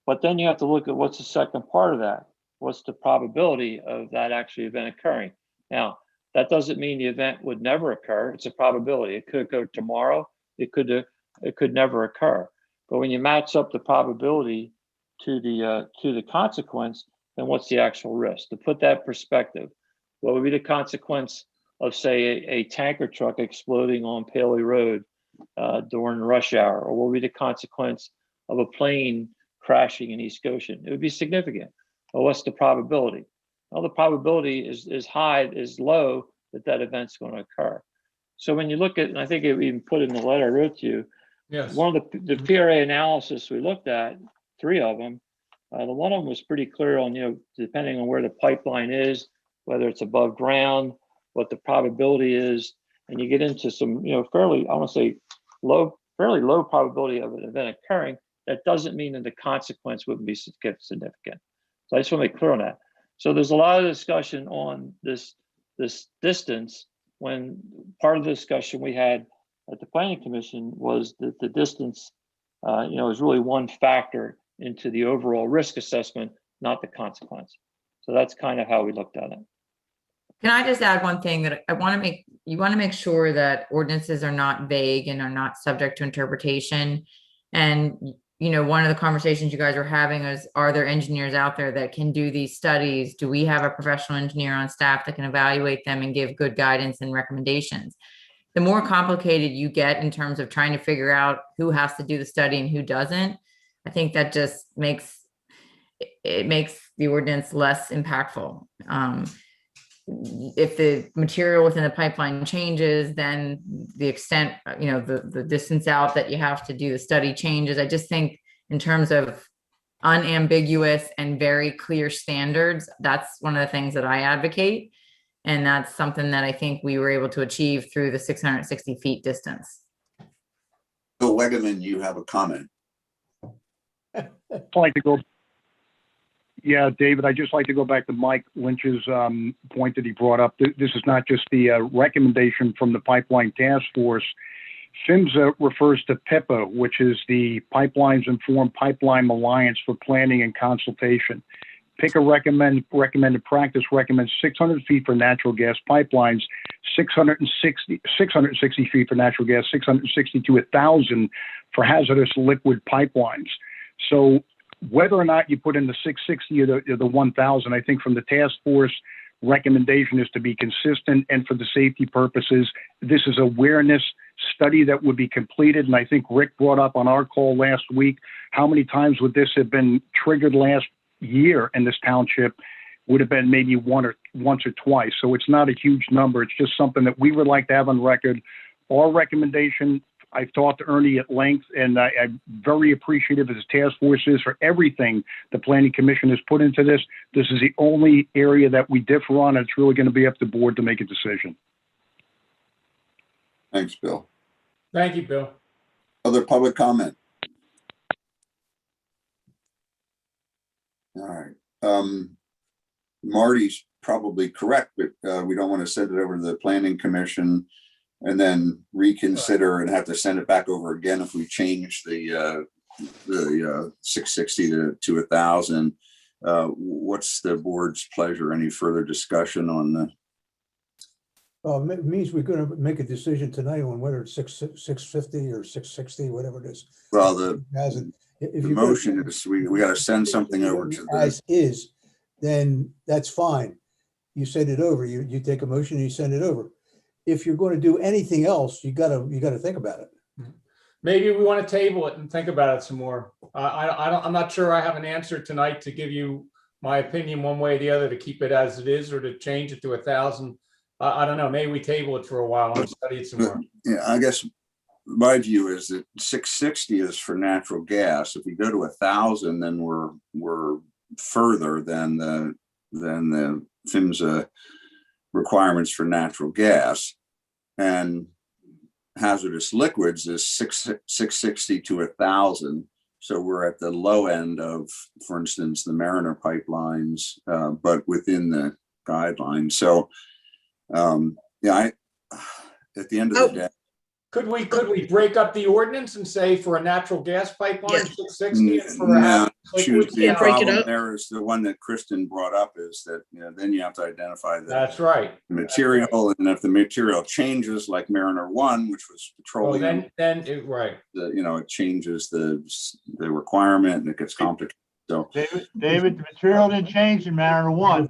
But then you have to look at what's the second part of that. What's the probability of that actually event occurring? Now, that doesn't mean the event would never occur. It's a probability. It could occur tomorrow. It could never occur. But when you match up the probability to the consequence, then what's the actual risk? To put that in perspective, what would be the consequence of, say, a tanker truck exploding on Paley Road during rush hour? Or what would be the consequence of a plane crashing in East Goshen? It would be significant. Well, what's the probability? Well, the probability is high, is low that event's going to occur. So when you look at, and I think it even put in the letter I wrote to you,
Yes.
one of the PRA analysis we looked at, 3 of them, the one of them was pretty clear on, you know, depending on where the pipeline is, whether it's above ground, what the probability is, and you get into some, you know, fairly, I want to say fairly low probability of an event occurring. That doesn't mean that the consequence wouldn't be significant. So I just want to make clear on that. So there's a lot of discussion on this distance, when part of the discussion we had at the Planning Commission was that the distance, you know, is really one factor into the overall risk assessment, not the consequence. So that's kind of how we looked at it.
Can I just add one thing that you want to make sure that ordinances are not vague and are not subject to interpretation. And, you know, one of the conversations you guys were having is, are there engineers out there that can do these studies? Do we have a professional engineer on staff that can evaluate them and give good guidance and recommendations? The more complicated you get in terms of trying to figure out who has to do the study and who doesn't, I think that just makes the ordinance less impactful. If the material within the pipeline changes, then the extent, you know, the distance out that you have to do the study changes. I just think in terms of unambiguous and very clear standards, that's one of the things that I advocate. And that's something that I think we were able to achieve through the 660 feet distance.
Bill Wegeman, you have a comment.
I'd like to go. Yeah, David, I'd just like to go back to Mike Lynch's point that he brought up. This is not just the recommendation from the Pipeline Task Force. PHMSA refers to PIPA, which is the Pipelines Informed Pipeline Alliance for Planning and Consultation. PICA recommended practice recommends 600 feet for natural gas pipelines, 660 feet for natural gas, 660 to 1,000 for hazardous liquid pipelines. So whether or not you put in the 660 or the 1,000, I think from the task force recommendation is to be consistent, and for the safety purposes, this is awareness study that would be completed. And I think Rick brought up on our call last week, how many times would this have been triggered last year in this township? Would have been maybe once or twice. So it's not a huge number. It's just something that we would like to have on record. Our recommendation, I've talked to Ernie at length, and I'm very appreciative of his task force is for everything the Planning Commission has put into this. This is the only area that we differ on, and it's really going to be up to the board to make a decision.
Thanks, Bill.
Thank you, Bill.
Other public comment? All right. Marty's probably correct, but we don't want to send it over to the Planning Commission and then reconsider and have to send it back over again if we change the 660 to 1,000. What's the board's pleasure? Any further discussion on the?
It means we're going to make a decision tonight on whether it's 650 or 660, whatever it is.
Well, the
If
motion is we got to send something over to the.
As is, then that's fine. You send it over, you take a motion and you send it over. If you're going to do anything else, you gotta think about it.
Maybe we want to table it and think about it some more. I'm not sure I have an answer tonight to give you my opinion one way or the other, to keep it as it is or to change it to 1,000. I don't know. Maybe we table it for a while and study it some more.
Yeah, I guess my view is that 660 is for natural gas. If we go to 1,000, then we're further than the PHMSA requirements for natural gas. And hazardous liquids is 660 to 1,000. So we're at the low end of, for instance, the Mariner pipelines, but within the guidelines. So yeah, at the end of the day,
Could we break up the ordinance and say for a natural gas pipeline, 660? And for a
no,
hazardous liquids,
the
Can't break it
problem
up.
there is the one that Kristen brought up is that, then you have to identify
That's right.
the material, and if the material changes, like Mariner 1, which was
Oh,
petroleum,
right.
it changes the requirement and it gets complicated. So
David, the material didn't change in Mariner 1.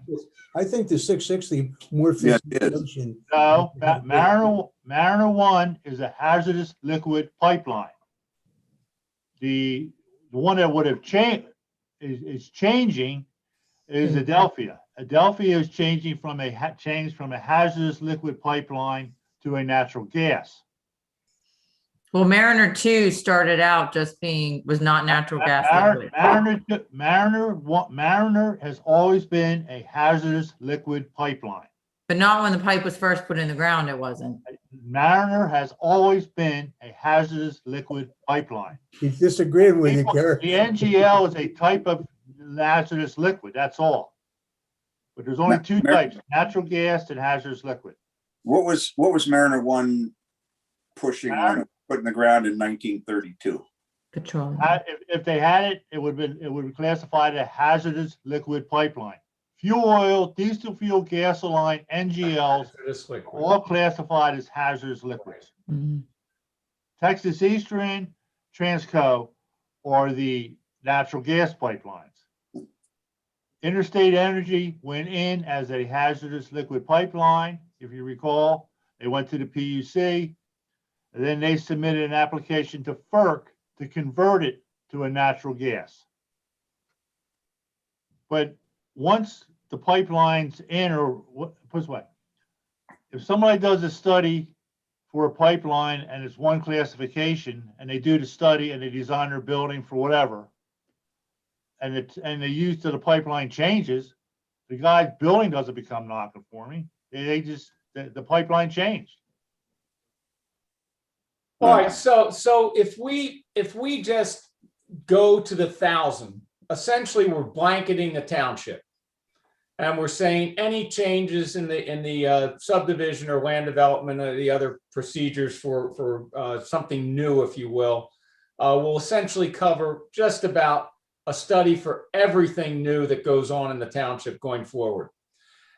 I think the 660 more
Yeah,
fits
it
the
is.
notion.
No, Mariner 1 is a hazardous liquid pipeline. The one that would have changed is changing is Adelphia. Adelphia is changing from a hazardous liquid pipeline to a natural gas.
Well, Mariner 2 started out just was not natural gas liquid.
Mariner has always been a hazardous liquid pipeline.
But not when the pipe was first put in the ground, it wasn't.
Mariner has always been a hazardous liquid pipeline.
He's disagreeing with you, Gary.
The NGL is a type of hazardous liquid, that's all. But there's only two types, natural gas and hazardous liquid.
what was Mariner 1 pushing when it put in the ground in 1932?
Petroleum.
If they had it, it would be classified as hazardous liquid pipeline. Fuel oil, diesel fuel, gasoline, NGLs, all classified as hazardous liquids.
Mhm.
Texas Eastern, Transco, or the natural gas pipelines. Interstate Energy went in as a hazardous liquid pipeline. If you recall, they went to the PUC, and then they submitted an application to FERC to convert it to a natural gas. But once the pipeline's in, or put this way, if somebody does a study for a pipeline and it's one classification, and they do the study and they design their building for whatever, and the use of the pipeline changes, the guy's building doesn't become non-conforming. The pipeline changed.
All right, so if we just go to the 1,000, essentially we're blanketing the township. And we're saying any changes in the subdivision or land development or the other procedures for something new, if you will essentially cover just about a study for everything new that goes on in the township going forward.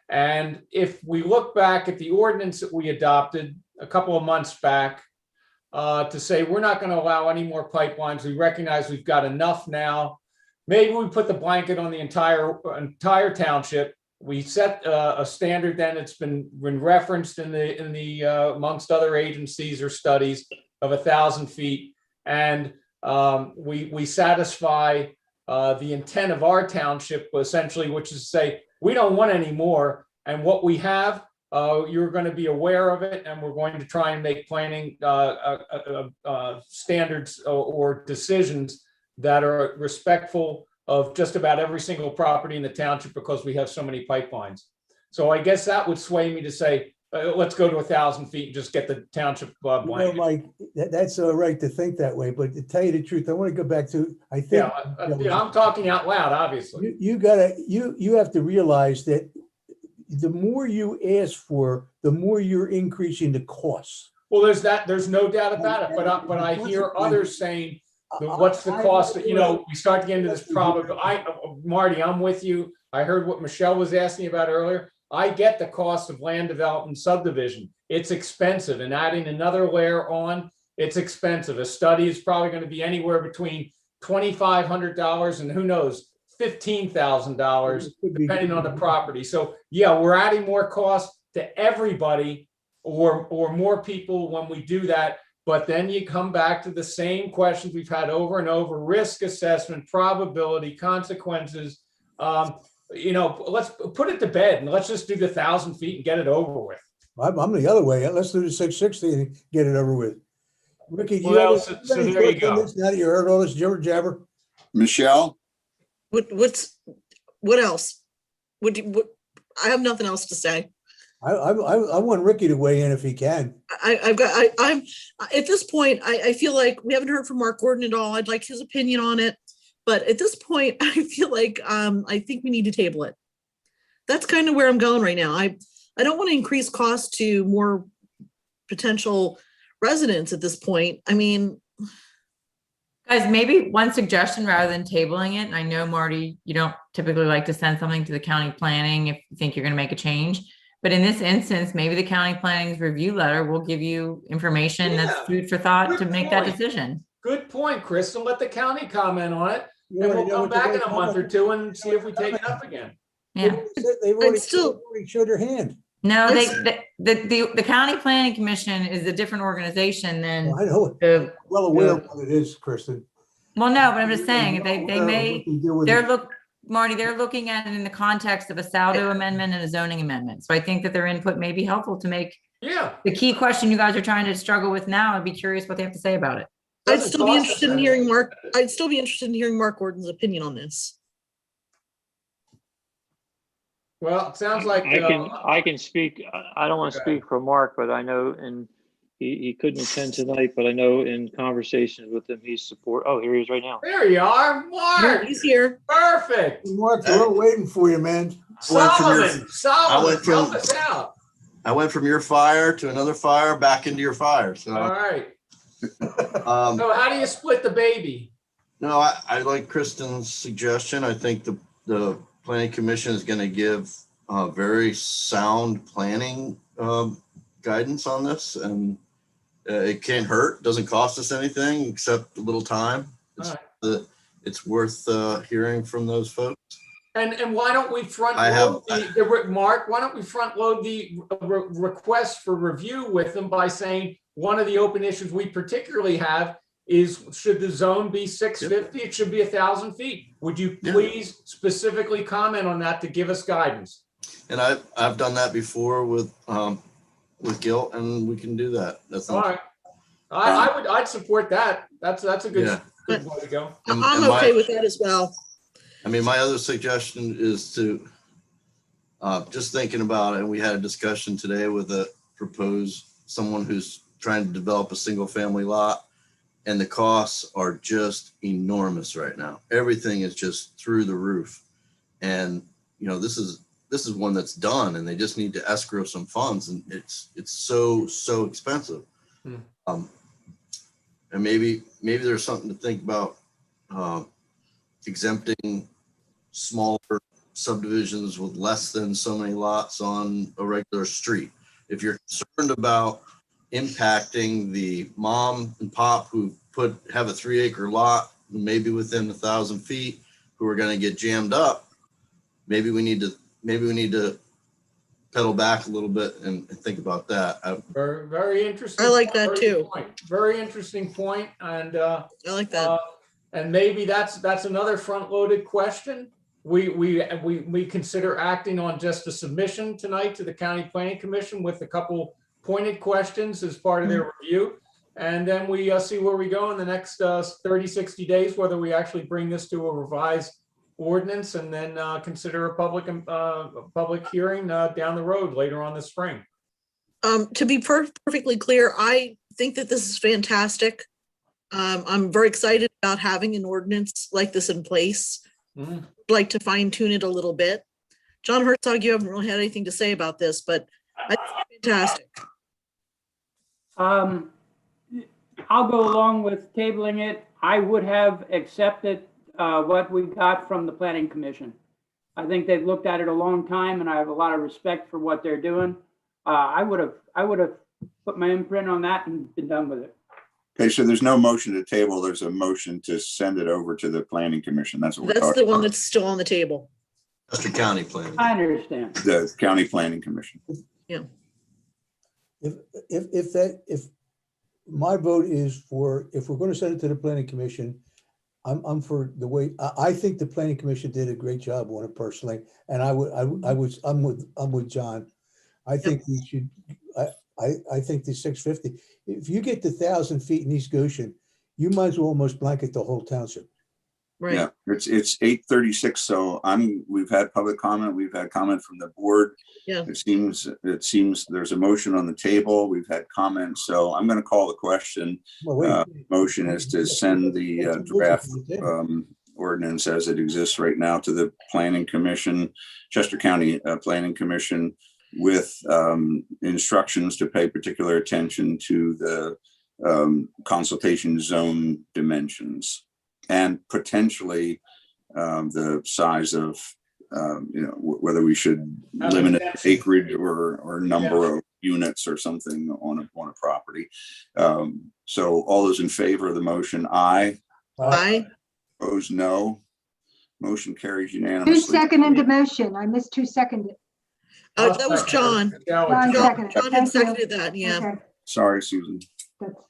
And if we look back at the ordinance that we adopted a couple of months back, to say we're not going to allow any more pipelines, we recognize we've got enough now. Maybe we put the blanket on the entire township. We set a standard. Then it's been referenced in the amongst other agencies or studies of 1,000 feet, and we satisfy the intent of our township essentially, which is to say we don't want any more, and what we have, you're going to be aware of it, and we're going to try and make planning standards or decisions that are respectful of just about every single property in the township because we have so many pipelines. So I guess that would sway me to say, let's go to 1,000 feet and just get the township blanket.
Mike, that's all right to think that way, but to tell you the truth, I want to go back to, I think.
I'm talking out loud, obviously.
You have to realize that the more you ask for, the more you're increasing the costs.
Well, there's no doubt about it, but I hear others saying, what's the cost? We start to get into this problem. Marty, I'm with you. I heard what Michelle was asking about earlier. I get the cost of land development subdivision. It's expensive, and adding another layer on, it's expensive. A study is probably going to be anywhere between $2,500 and who knows, $15,000,
Could be-
depending on the property. So yeah, we're adding more cost to everybody or more people when we do that. But then you come back to the same questions we've had over and over: risk assessment, probability, consequences. Let's put it to bed and let's just do the 1,000 feet and get it over with.
I'm the other way. Let's do the 660 and get it over with. Ricky, do you
Well,
have
so
any
there you
thoughts on
go.
this now that you heard all this jibber jabber?
Michelle?
What else? What, I have nothing else to say.
I want Ricky to weigh in if he can.
I'm at this point, I feel like we haven't heard from Mark Gordon at all. I'd like his opinion on it. But at this point, I feel like I think we need to table it. That's kind of where I'm going right now. I don't want to increase costs to more potential residents at this point. I mean,
Guys, maybe one suggestion rather than tabling it, and I know, Marty, you don't typically like to send something to the county planning if you think you're going to make a change. But in this instance, maybe the county planning's review letter will give you information that's food for thought to make that decision.
Good point, Chris. And let the county comment on it.
You
And
already
we'll
know
come
what they're
back in
gonna
a month or
comment.
two and see if we take it up again.
Yeah.
They've already
still-
showed their hand.
No, the county planning commission is a different organization than
I know.
the,
Well aware of what it is, Kristen.
well, no, but I'm just saying,
Well
they
aware of
may,
what they do with
they're
it.
Marty, they're looking at it in the context of a Saldo amendment and a zoning amendment. So I think that their input may be helpful to make the key question you guys are trying to struggle with now. I'd be curious what they have to say about it.
I'd still be interested in hearing Mark Gordon's opinion on this.
Well, it sounds like
I can speak. I don't want to speak for Mark, but I know, and he couldn't attend tonight, but I know in conversations with him, he's support. Oh, here he is right now.
there you are, Mark.
He's here.
Perfect.
Mark, we're waiting for you, man.
Solomon,
went from-
help us out.
I went from your fire to another fire, back into your fire. So,
All right.
um,
So how do you split the baby?
no, I like Kristen's suggestion. I think the planning commission is going to give very sound planning guidance on this, and it can't hurt. Doesn't cost us anything except a little time. It's worth hearing from those folks.
And why don't we front
I have-
load Mark? Why don't we front load the request for review with them by saying one of the open issues we particularly have is, should the zone be 650? It should be 1,000 feet. Would you please specifically comment on that to give us guidance?
And I've done that before with Gilt, and we can do that. That's
All right. I'd support that. That's a good way to go.
I'm okay with that as well.
I mean, my other suggestion is to just thinking about it. And we had a discussion today with someone who's trying to develop a single family lot, and the costs are just enormous right now. Everything is just through the roof. And, this is one that's done, and they just need to escrow some funds, and it's so expensive. And maybe there's something to think about, exempting smaller subdivisions with less than so many lots on a regular street. If you're concerned about impacting the mom and pop who have a 3-acre lot, maybe within 1,000 feet, who are going to get jammed up, maybe we need to pedal back a little bit and think about that.
Very, very interesting.
I like that
Very
too.
good point. Very interesting point. And
I like that.
And maybe that's another front-loaded question. We consider acting on just a submission tonight to the County Planning Commission with a couple pointed questions as part of their review. And then we see where we go in the next 30, 60 days, whether we actually bring this to a revised ordinance and then consider a public hearing down the road later on this spring.
To be perfectly clear, I think that this is fantastic. I'm very excited about having an ordinance like this in place. I'd like to fine tune it a little bit. John Herzog, you haven't really had anything to say about this, but I think it's fantastic.
I'll go along with tabling it. I would have accepted what we got from the Planning Commission. I think they've looked at it a long time, and I have a lot of respect for what they're doing. I would have put my imprint on that and been done with it.
Okay, so there's no motion to table. There's a motion to send it over to the planning commission. That's what we're
That's the
talking
one
about.
that's still on the table.
Chester County Planning.
I understand.
The county planning commission.
Yeah.
If my vote is for, if we're going to send it to the planning commission, I'm for the way, I think the planning commission did a great job on it personally. And I'm with John. I think we should, I think the 650, if you get to 1,000 feet in East Goshen, you might as well almost blanket the whole township.
Right.
Yeah, it's 8:36. So we've had public comment. We've had comment from the board.
Yeah.
It seems there's a motion on the table. We've had comments. So I'm going to call the question.
Well, wait.
Motion is to send the draft ordinance as it exists right now to the planning commission, Chester County Planning Commission, with instructions to pay particular attention to the consultation zone dimensions and potentially the size of, whether we should limit acreage or number of units or something on a property. So all those in favor of the motion, aye.
Aye.
Opposed, no. Motion carries
Who
unanimously.
seconded the motion? I missed who seconded.
That was John.
John seconded.
John had
Thank you.
seconded that, yeah.
Okay.
Sorry, Susan.
That's-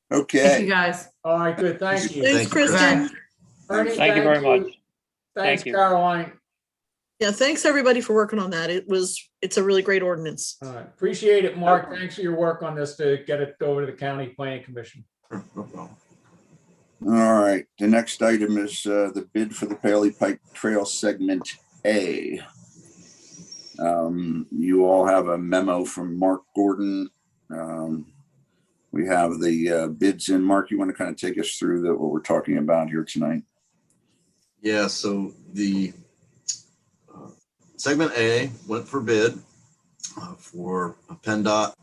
Okay.
Thank you, guys.
All right, good, thank you.
Thanks, Kristen.
Ernie,
Thank you very much.
Thanks,
Thank you.
Caroline.
Yeah, thanks everybody for working on that. It's a really great ordinance.
All right, appreciate it, Mark. Thanks for your work on this to get it over to the county planning commission.
All right, the next item is the bid for the Paley Pike Trail Segment A. You all have a memo from Mark Gordon. We have the bids in. Mark, you want to kind of take us through what we're talking about here tonight?
Yeah, so the Segment A went for bid for PennDOT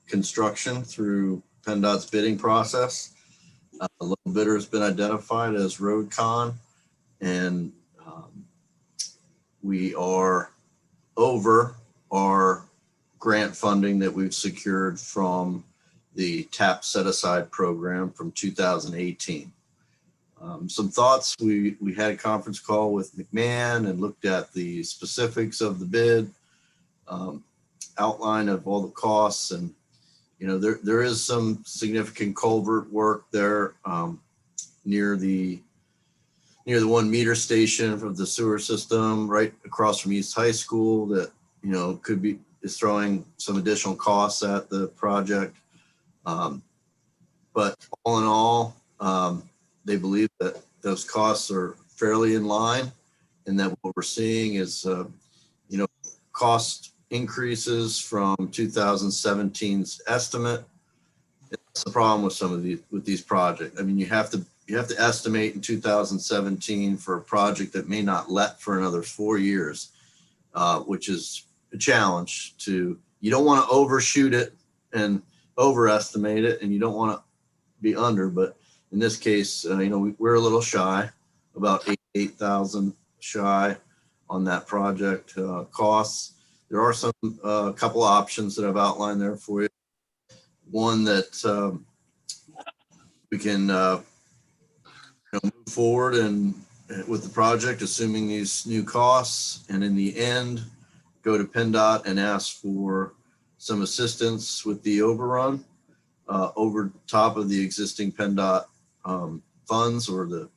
construction through PennDOT's bidding process. A low bidder has been identified as RoadCon, and we are over our grant funding that we've secured from the TAP set-aside program from 2018. Some thoughts, we had a conference call with McMahon and looked at the specifics of the bid, outline of all the costs, and there is some significant culvert work there near the 1 meter station of the sewer system right across from East High School that is throwing some additional costs at the project. But all in all, they believe that those costs are fairly in line, and that what we're seeing is, cost increases from 2017's estimate. That's the problem with some of these projects. I mean, you have to estimate in 2017 for a project that may not let for another 4 years, which is a challenge. You don't want to overshoot it and overestimate it, and you don't want to be under, but in this case, we're a little shy, about 8,000 shy on that project costs. There are some couple options that I've outlined there for you. One that we can move forward and with the project, assuming these new costs, and in the end, go to PennDOT and ask for some assistance with the overrun over top of the existing PennDOT funds or the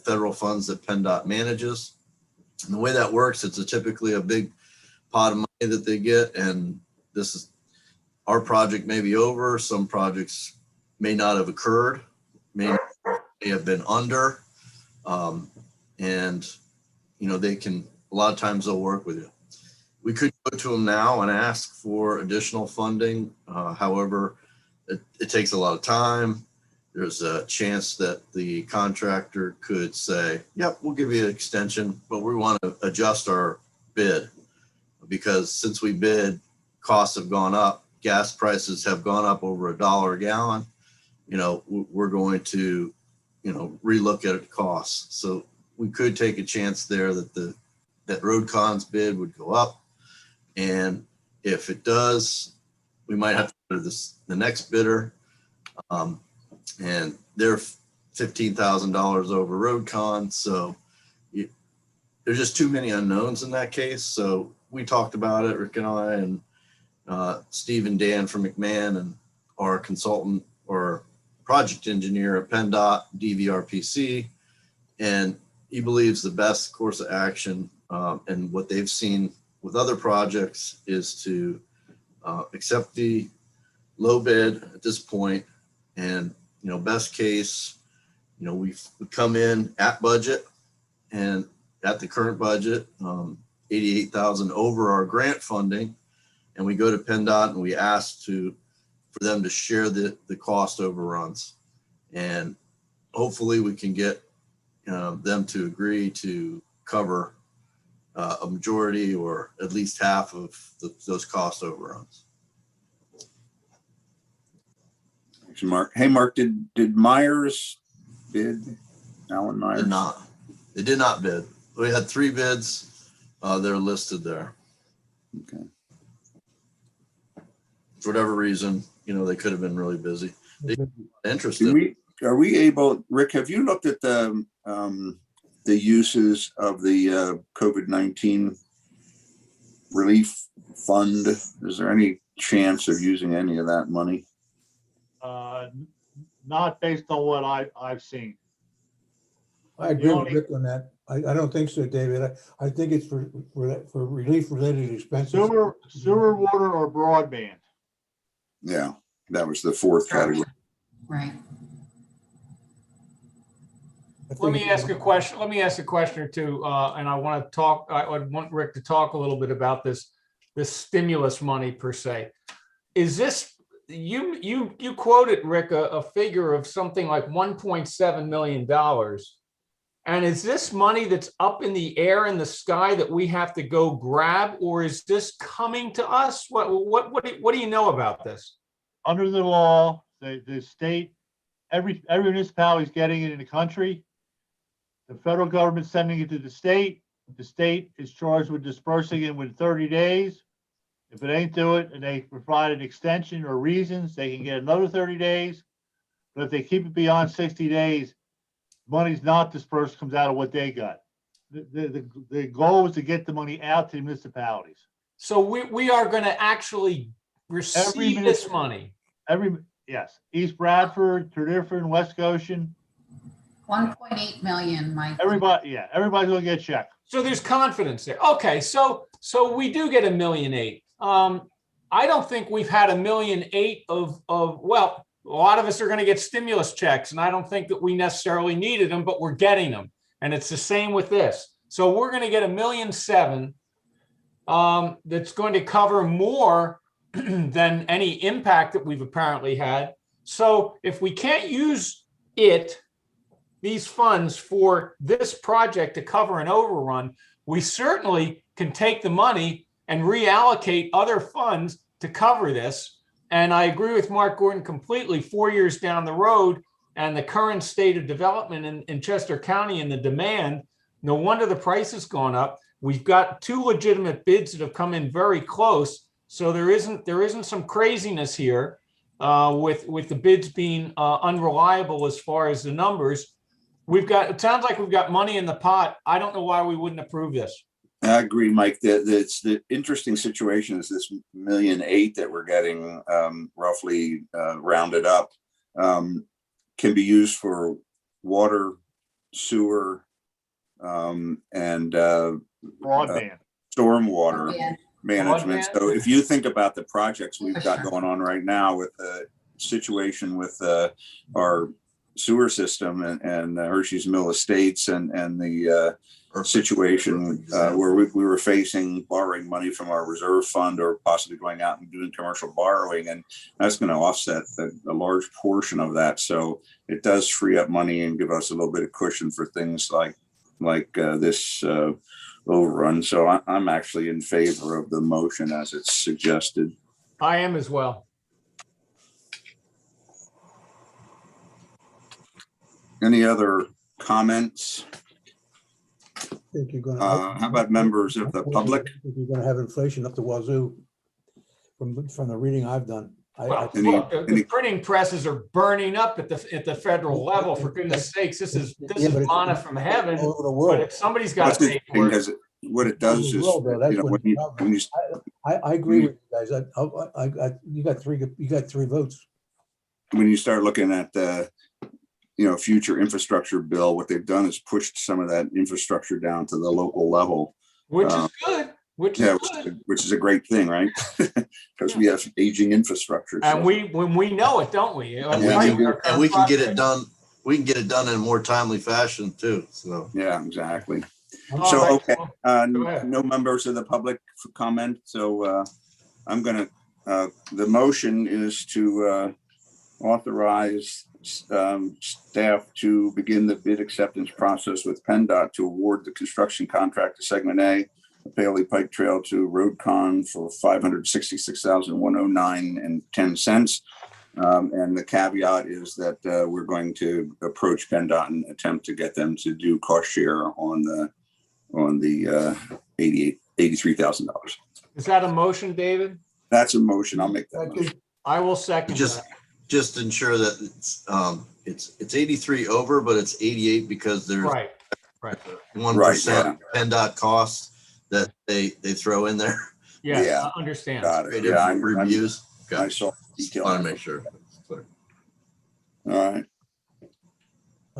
federal funds that PennDOT manages. And the way that works, it's typically a big pot of money that they get, and this is our project may be over. Some projects may not have occurred, may have been under, and they can, a lot of times they'll work with you. We could go to them now and ask for additional funding. However, it takes a lot of time. There's a chance that the contractor could say, yep, we'll give you an extension, but we want to adjust our bid, because since we bid, costs have gone up, gas prices have gone up over $1 a gallon. We're going to, relook at costs. So we could take a chance there that that RoadCon's bid would go up. And if it does, we might have to go to the next bidder. And they're $15,000 over road con. So there's just too many unknowns in that case. So we talked about it, Rick and I, and Steve and Dan from McMahon, and our consultant or project engineer at PennDOT, DVRPC. And he believes the best course of action and what they've seen with other projects is to accept the low bid at this point. And, best case, we come in at budget and at the current budget, 88,000 over our grant funding. And we go to PennDOT and we ask for them to share the cost overruns. And hopefully we can get them to agree to cover a majority or at least half of those cost overruns.
Thanks, Mark. Hey, Mark, did Myers bid? Alan Myers?
Did not. They did not bid. We had 3 bids. They're listed there.
Okay.
For whatever reason, they could have been really busy. They interested.
Are we able, Rick, have you looked at the uses of the COVID-19 relief fund? Is there any chance of using any of that money?
Not based on what I've seen.
I agree with Rick on that. I don't think so, David. I think it's for relief related expenses.
Sewer, water, or broadband.
Yeah, that was the 4th category.
Right.
Let me ask a question. Let me ask a question or two, and I want want Rick to talk a little bit about this stimulus money per se. Is this you quoted, Rick, a figure of something like $1.7 million, and is this money that's up in the air in the sky that we have to go grab, or is this coming to us? What do you know about this?
Under the law, the state, every municipality is getting it in the country. The federal government's sending it to the state. The state is charged with dispersing it within 30 days. If it ain't do it and they provide an extension or reasons, they can get another 30 days. But if they keep it beyond 60 days, money's not dispersed, comes out of what they got. The goal is to get the money out to the municipalities.
So we are going to actually receive this money.
Yes, East Bradford, Tredyffrin, West Goshen.
1.8 million, Mike.
Everybody's gonna get checked.
So there's confidence there. Okay, so we do get $1.8 million. I don't think we've had $1.8 million of well, a lot of us are going to get stimulus checks, and I don't think that we necessarily needed them, but we're getting them, and it's the same with this. So we're going to get $1.7 million. That's going to cover more than any impact that we've apparently had. So if we can't use these funds for this project to cover an overrun, we certainly can take the money and reallocate other funds to cover this. And I agree with Mark Gordon completely. 4 years down the road and the current state of development in Chester County and the demand, no wonder the price has gone up. We've got 2 legitimate bids that have come in very close. So there isn't some craziness here with the bids being unreliable as far as the numbers. It sounds like we've got money in the pot. I don't know why we wouldn't approve this.
I agree, Mike. The interesting situation is this $1.8 million that we're getting, roughly rounded up, can be used for water, sewer, and
broadband,
stormwater management. So if you think about the projects we've got going on right now with the situation with our sewer system and Hershey's Mill Estates and the situation where we were facing borrowing money from our reserve fund or possibly going out and doing commercial borrowing, and that's going to offset a large portion of that. So it does free up money and give us a little bit of cushion for things like this overrun. So I'm actually in favor of the motion as it's suggested.
I am as well.
Any other comments?
I think you're gonna.
How about members of the public?
I think you're gonna have inflation up the wazoo from the reading I've done.
Well,
Any-
look, the
any-
printing presses are burning up at the federal level, for goodness sakes. This is
Yeah, but it's-
manna from heaven.
All over the
But
world.
if somebody's got
What's
to
this
pay
thing
for it,
does it, what it
All over
does
the
is,
world, though, that's
you know,
what
when
it's
you, when you,
I agree with you guys. You got three votes.
when you start looking at the, you know, future infrastructure bill, what they've done is pushed some of that infrastructure down to the local level.
which is good, which
Yeah,
is good.
which is a great thing, right? Because we have aging infrastructure.
And
so-
when we know it, don't we?
And
Yeah.
we can get it done. We can get it done in a more timely fashion too. So
Yeah, exactly.
All
So,
right,
okay,
well, go ahead.
no members of the public for comment, so I'm gonna, the motion is to authorize staff to begin the bid acceptance process with PennDOT to award the construction contract to Segment A, Paoli Pike Trail to RoadCon for $566,109.10. And the caveat is that we're going to approach PennDOT and attempt to get them to do cost share on the $83,000.
Is that a motion, David?
That's a motion. I'll make that motion.
I will second
just
that.
just ensure that it's 83 over, but it's 88 because there's
Right.
1% PennDOT cost that they throw in there.
Yes,
Yeah.
I understand.
Got it.
Creative
Yeah, I'm-
reviews.
I saw detail.
Want to make sure.
All right.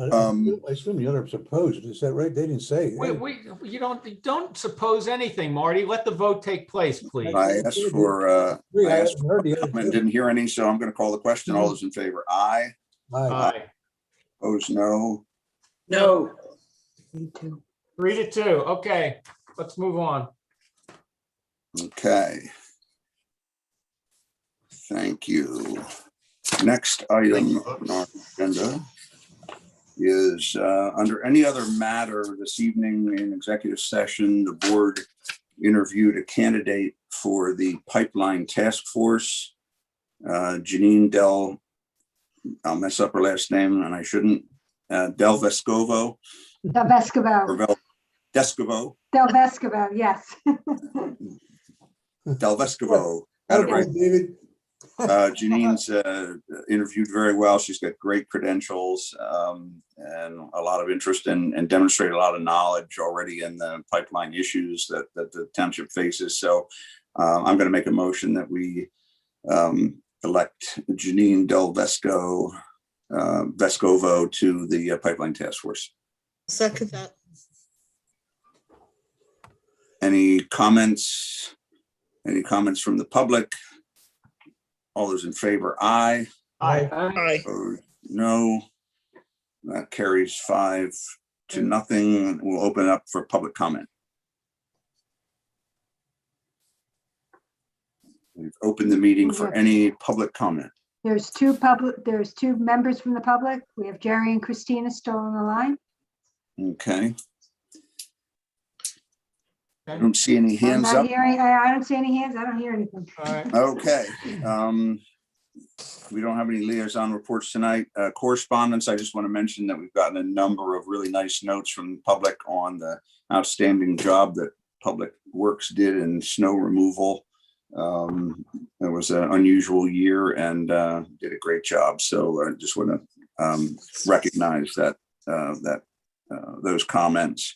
I assume the others opposed. Is that right? They didn't say.
You don't suppose anything, Marty. Let the vote take place, please.
I asked for, I asked for comment, didn't hear any, so I'm going to call the question. All those in favor, aye.
Aye.
Opposed, no.
No.
3-2. Okay, let's move on.
Okay. Thank you. Next item on our agenda is under any other matter this evening in executive session, the board interviewed a candidate for the pipeline task force, Janine I'll mess up her last name and I shouldn't, Del Vescovo.
Del Vescovo.
Or Descovo.
Del Vescovo, yes.
Del Vescovo. Got it right.
David.
Janine's interviewed very well. She's got great credentials and a lot of interest and demonstrated a lot of knowledge already in the pipeline issues that the township faces. So I'm going to make a motion that we elect Janine Del Vescovo to the pipeline task force.
Second that.
Any comments? Any comments from the public? All those in favor, aye.
Aye.
Opposed, no. That carries 5-0. We'll open it up for public comment. We've opened the meeting for any public comment.
There's two members from the public. We have Jerry and Christina still on the line.
Okay. I don't see any
I'm
hands
not
up.
hearing, I don't see any hands. I don't hear anything.
All right.
Okay. We don't have any liaison reports tonight. Correspondence, I just want to mention that we've gotten a number of really nice notes from the public on the outstanding job that Public Works did in snow removal. It was an unusual year and did a great job. So I just want to recognize those comments.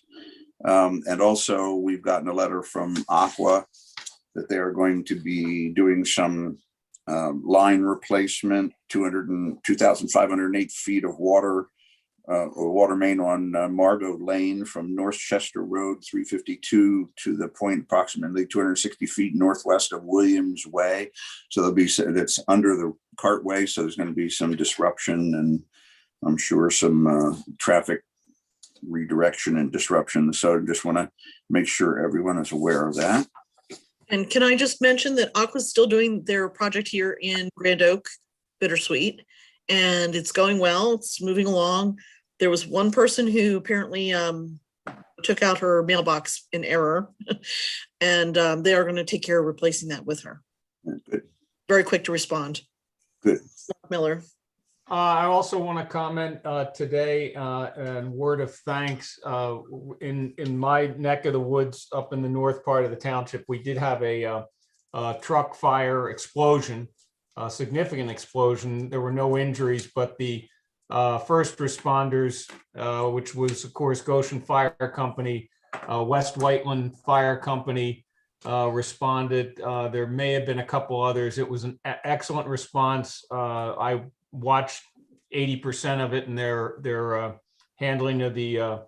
And also we've gotten a letter from Aqua that they are going to be doing some line replacement, 2,508 feet of water main on Margot Lane from North Chester Road 352 to the point approximately 260 feet northwest of Williams Way. So that's under the cartway. So there's going to be some disruption and I'm sure some traffic redirection and disruption. So I just want to make sure everyone is aware of that.
And can I just mention that Aqua's still doing their project here in Grand Oak, Bittersweet, and it's going well. It's moving along. There was one person who apparently took out her mailbox in error, and they are going to take care of replacing that with her.
Good.
Very quick to respond.
Good.
Miller.
I also want to comment today and word of thanks in my neck of the woods up in the north part of the township. We did have a truck fire explosion significant explosion. There were no injuries, but the first responders, which was, of course, Goshen Fire Company, West Whiteland Fire Company, responded. There may have been a couple others. It was an excellent response. I watched 80% of it, and their handling of the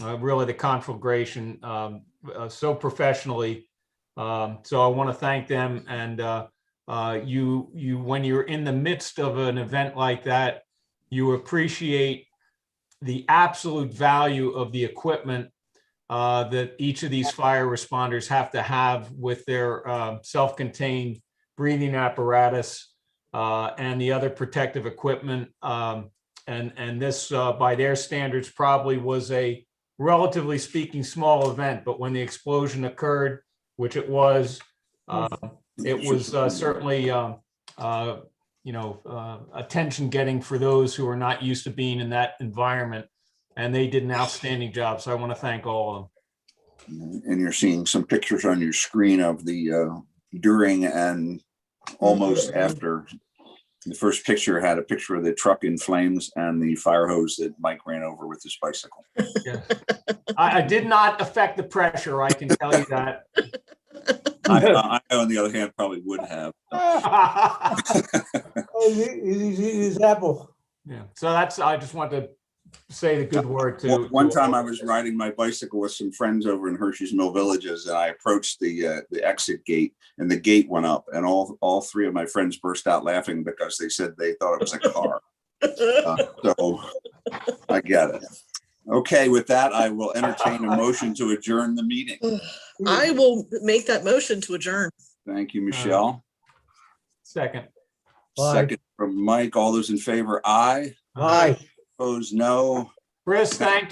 really the conflagration so professionally. So I want to thank them. And you when you're in the midst of an event like that, you appreciate the absolute value of the equipment that each of these fire responders have to have with their self-contained breathing apparatus and the other protective equipment. And this, by their standards, probably was a, relatively speaking, small event. But when the explosion occurred, which it was certainly, attention getting for those who are not used to being in that environment. And they did an outstanding job. So I want to thank all of them.
And you're seeing some pictures on your screen of the during and almost after. The first picture had a picture of the truck in flames and the fire hose that Mike ran over with his bicycle.
Yeah. I did not affect the pressure, I can tell you that.
I, on the other hand, probably would have.
He's apple.
Yeah, so that's, I just want to say the good word to.
One time I was riding my bicycle with some friends over in Hershey's Mill Villages, and I approached the exit gate, and the gate went up, and all three of my friends burst out laughing because they said they thought it was a car. So I get it. Okay, with that, I will entertain a motion to adjourn the meeting.
I will make that motion to adjourn.
Thank you, Michelle.
Second.
Second from Mike. All those in favor, aye.
Aye.
Opposed, no.
Chris, thank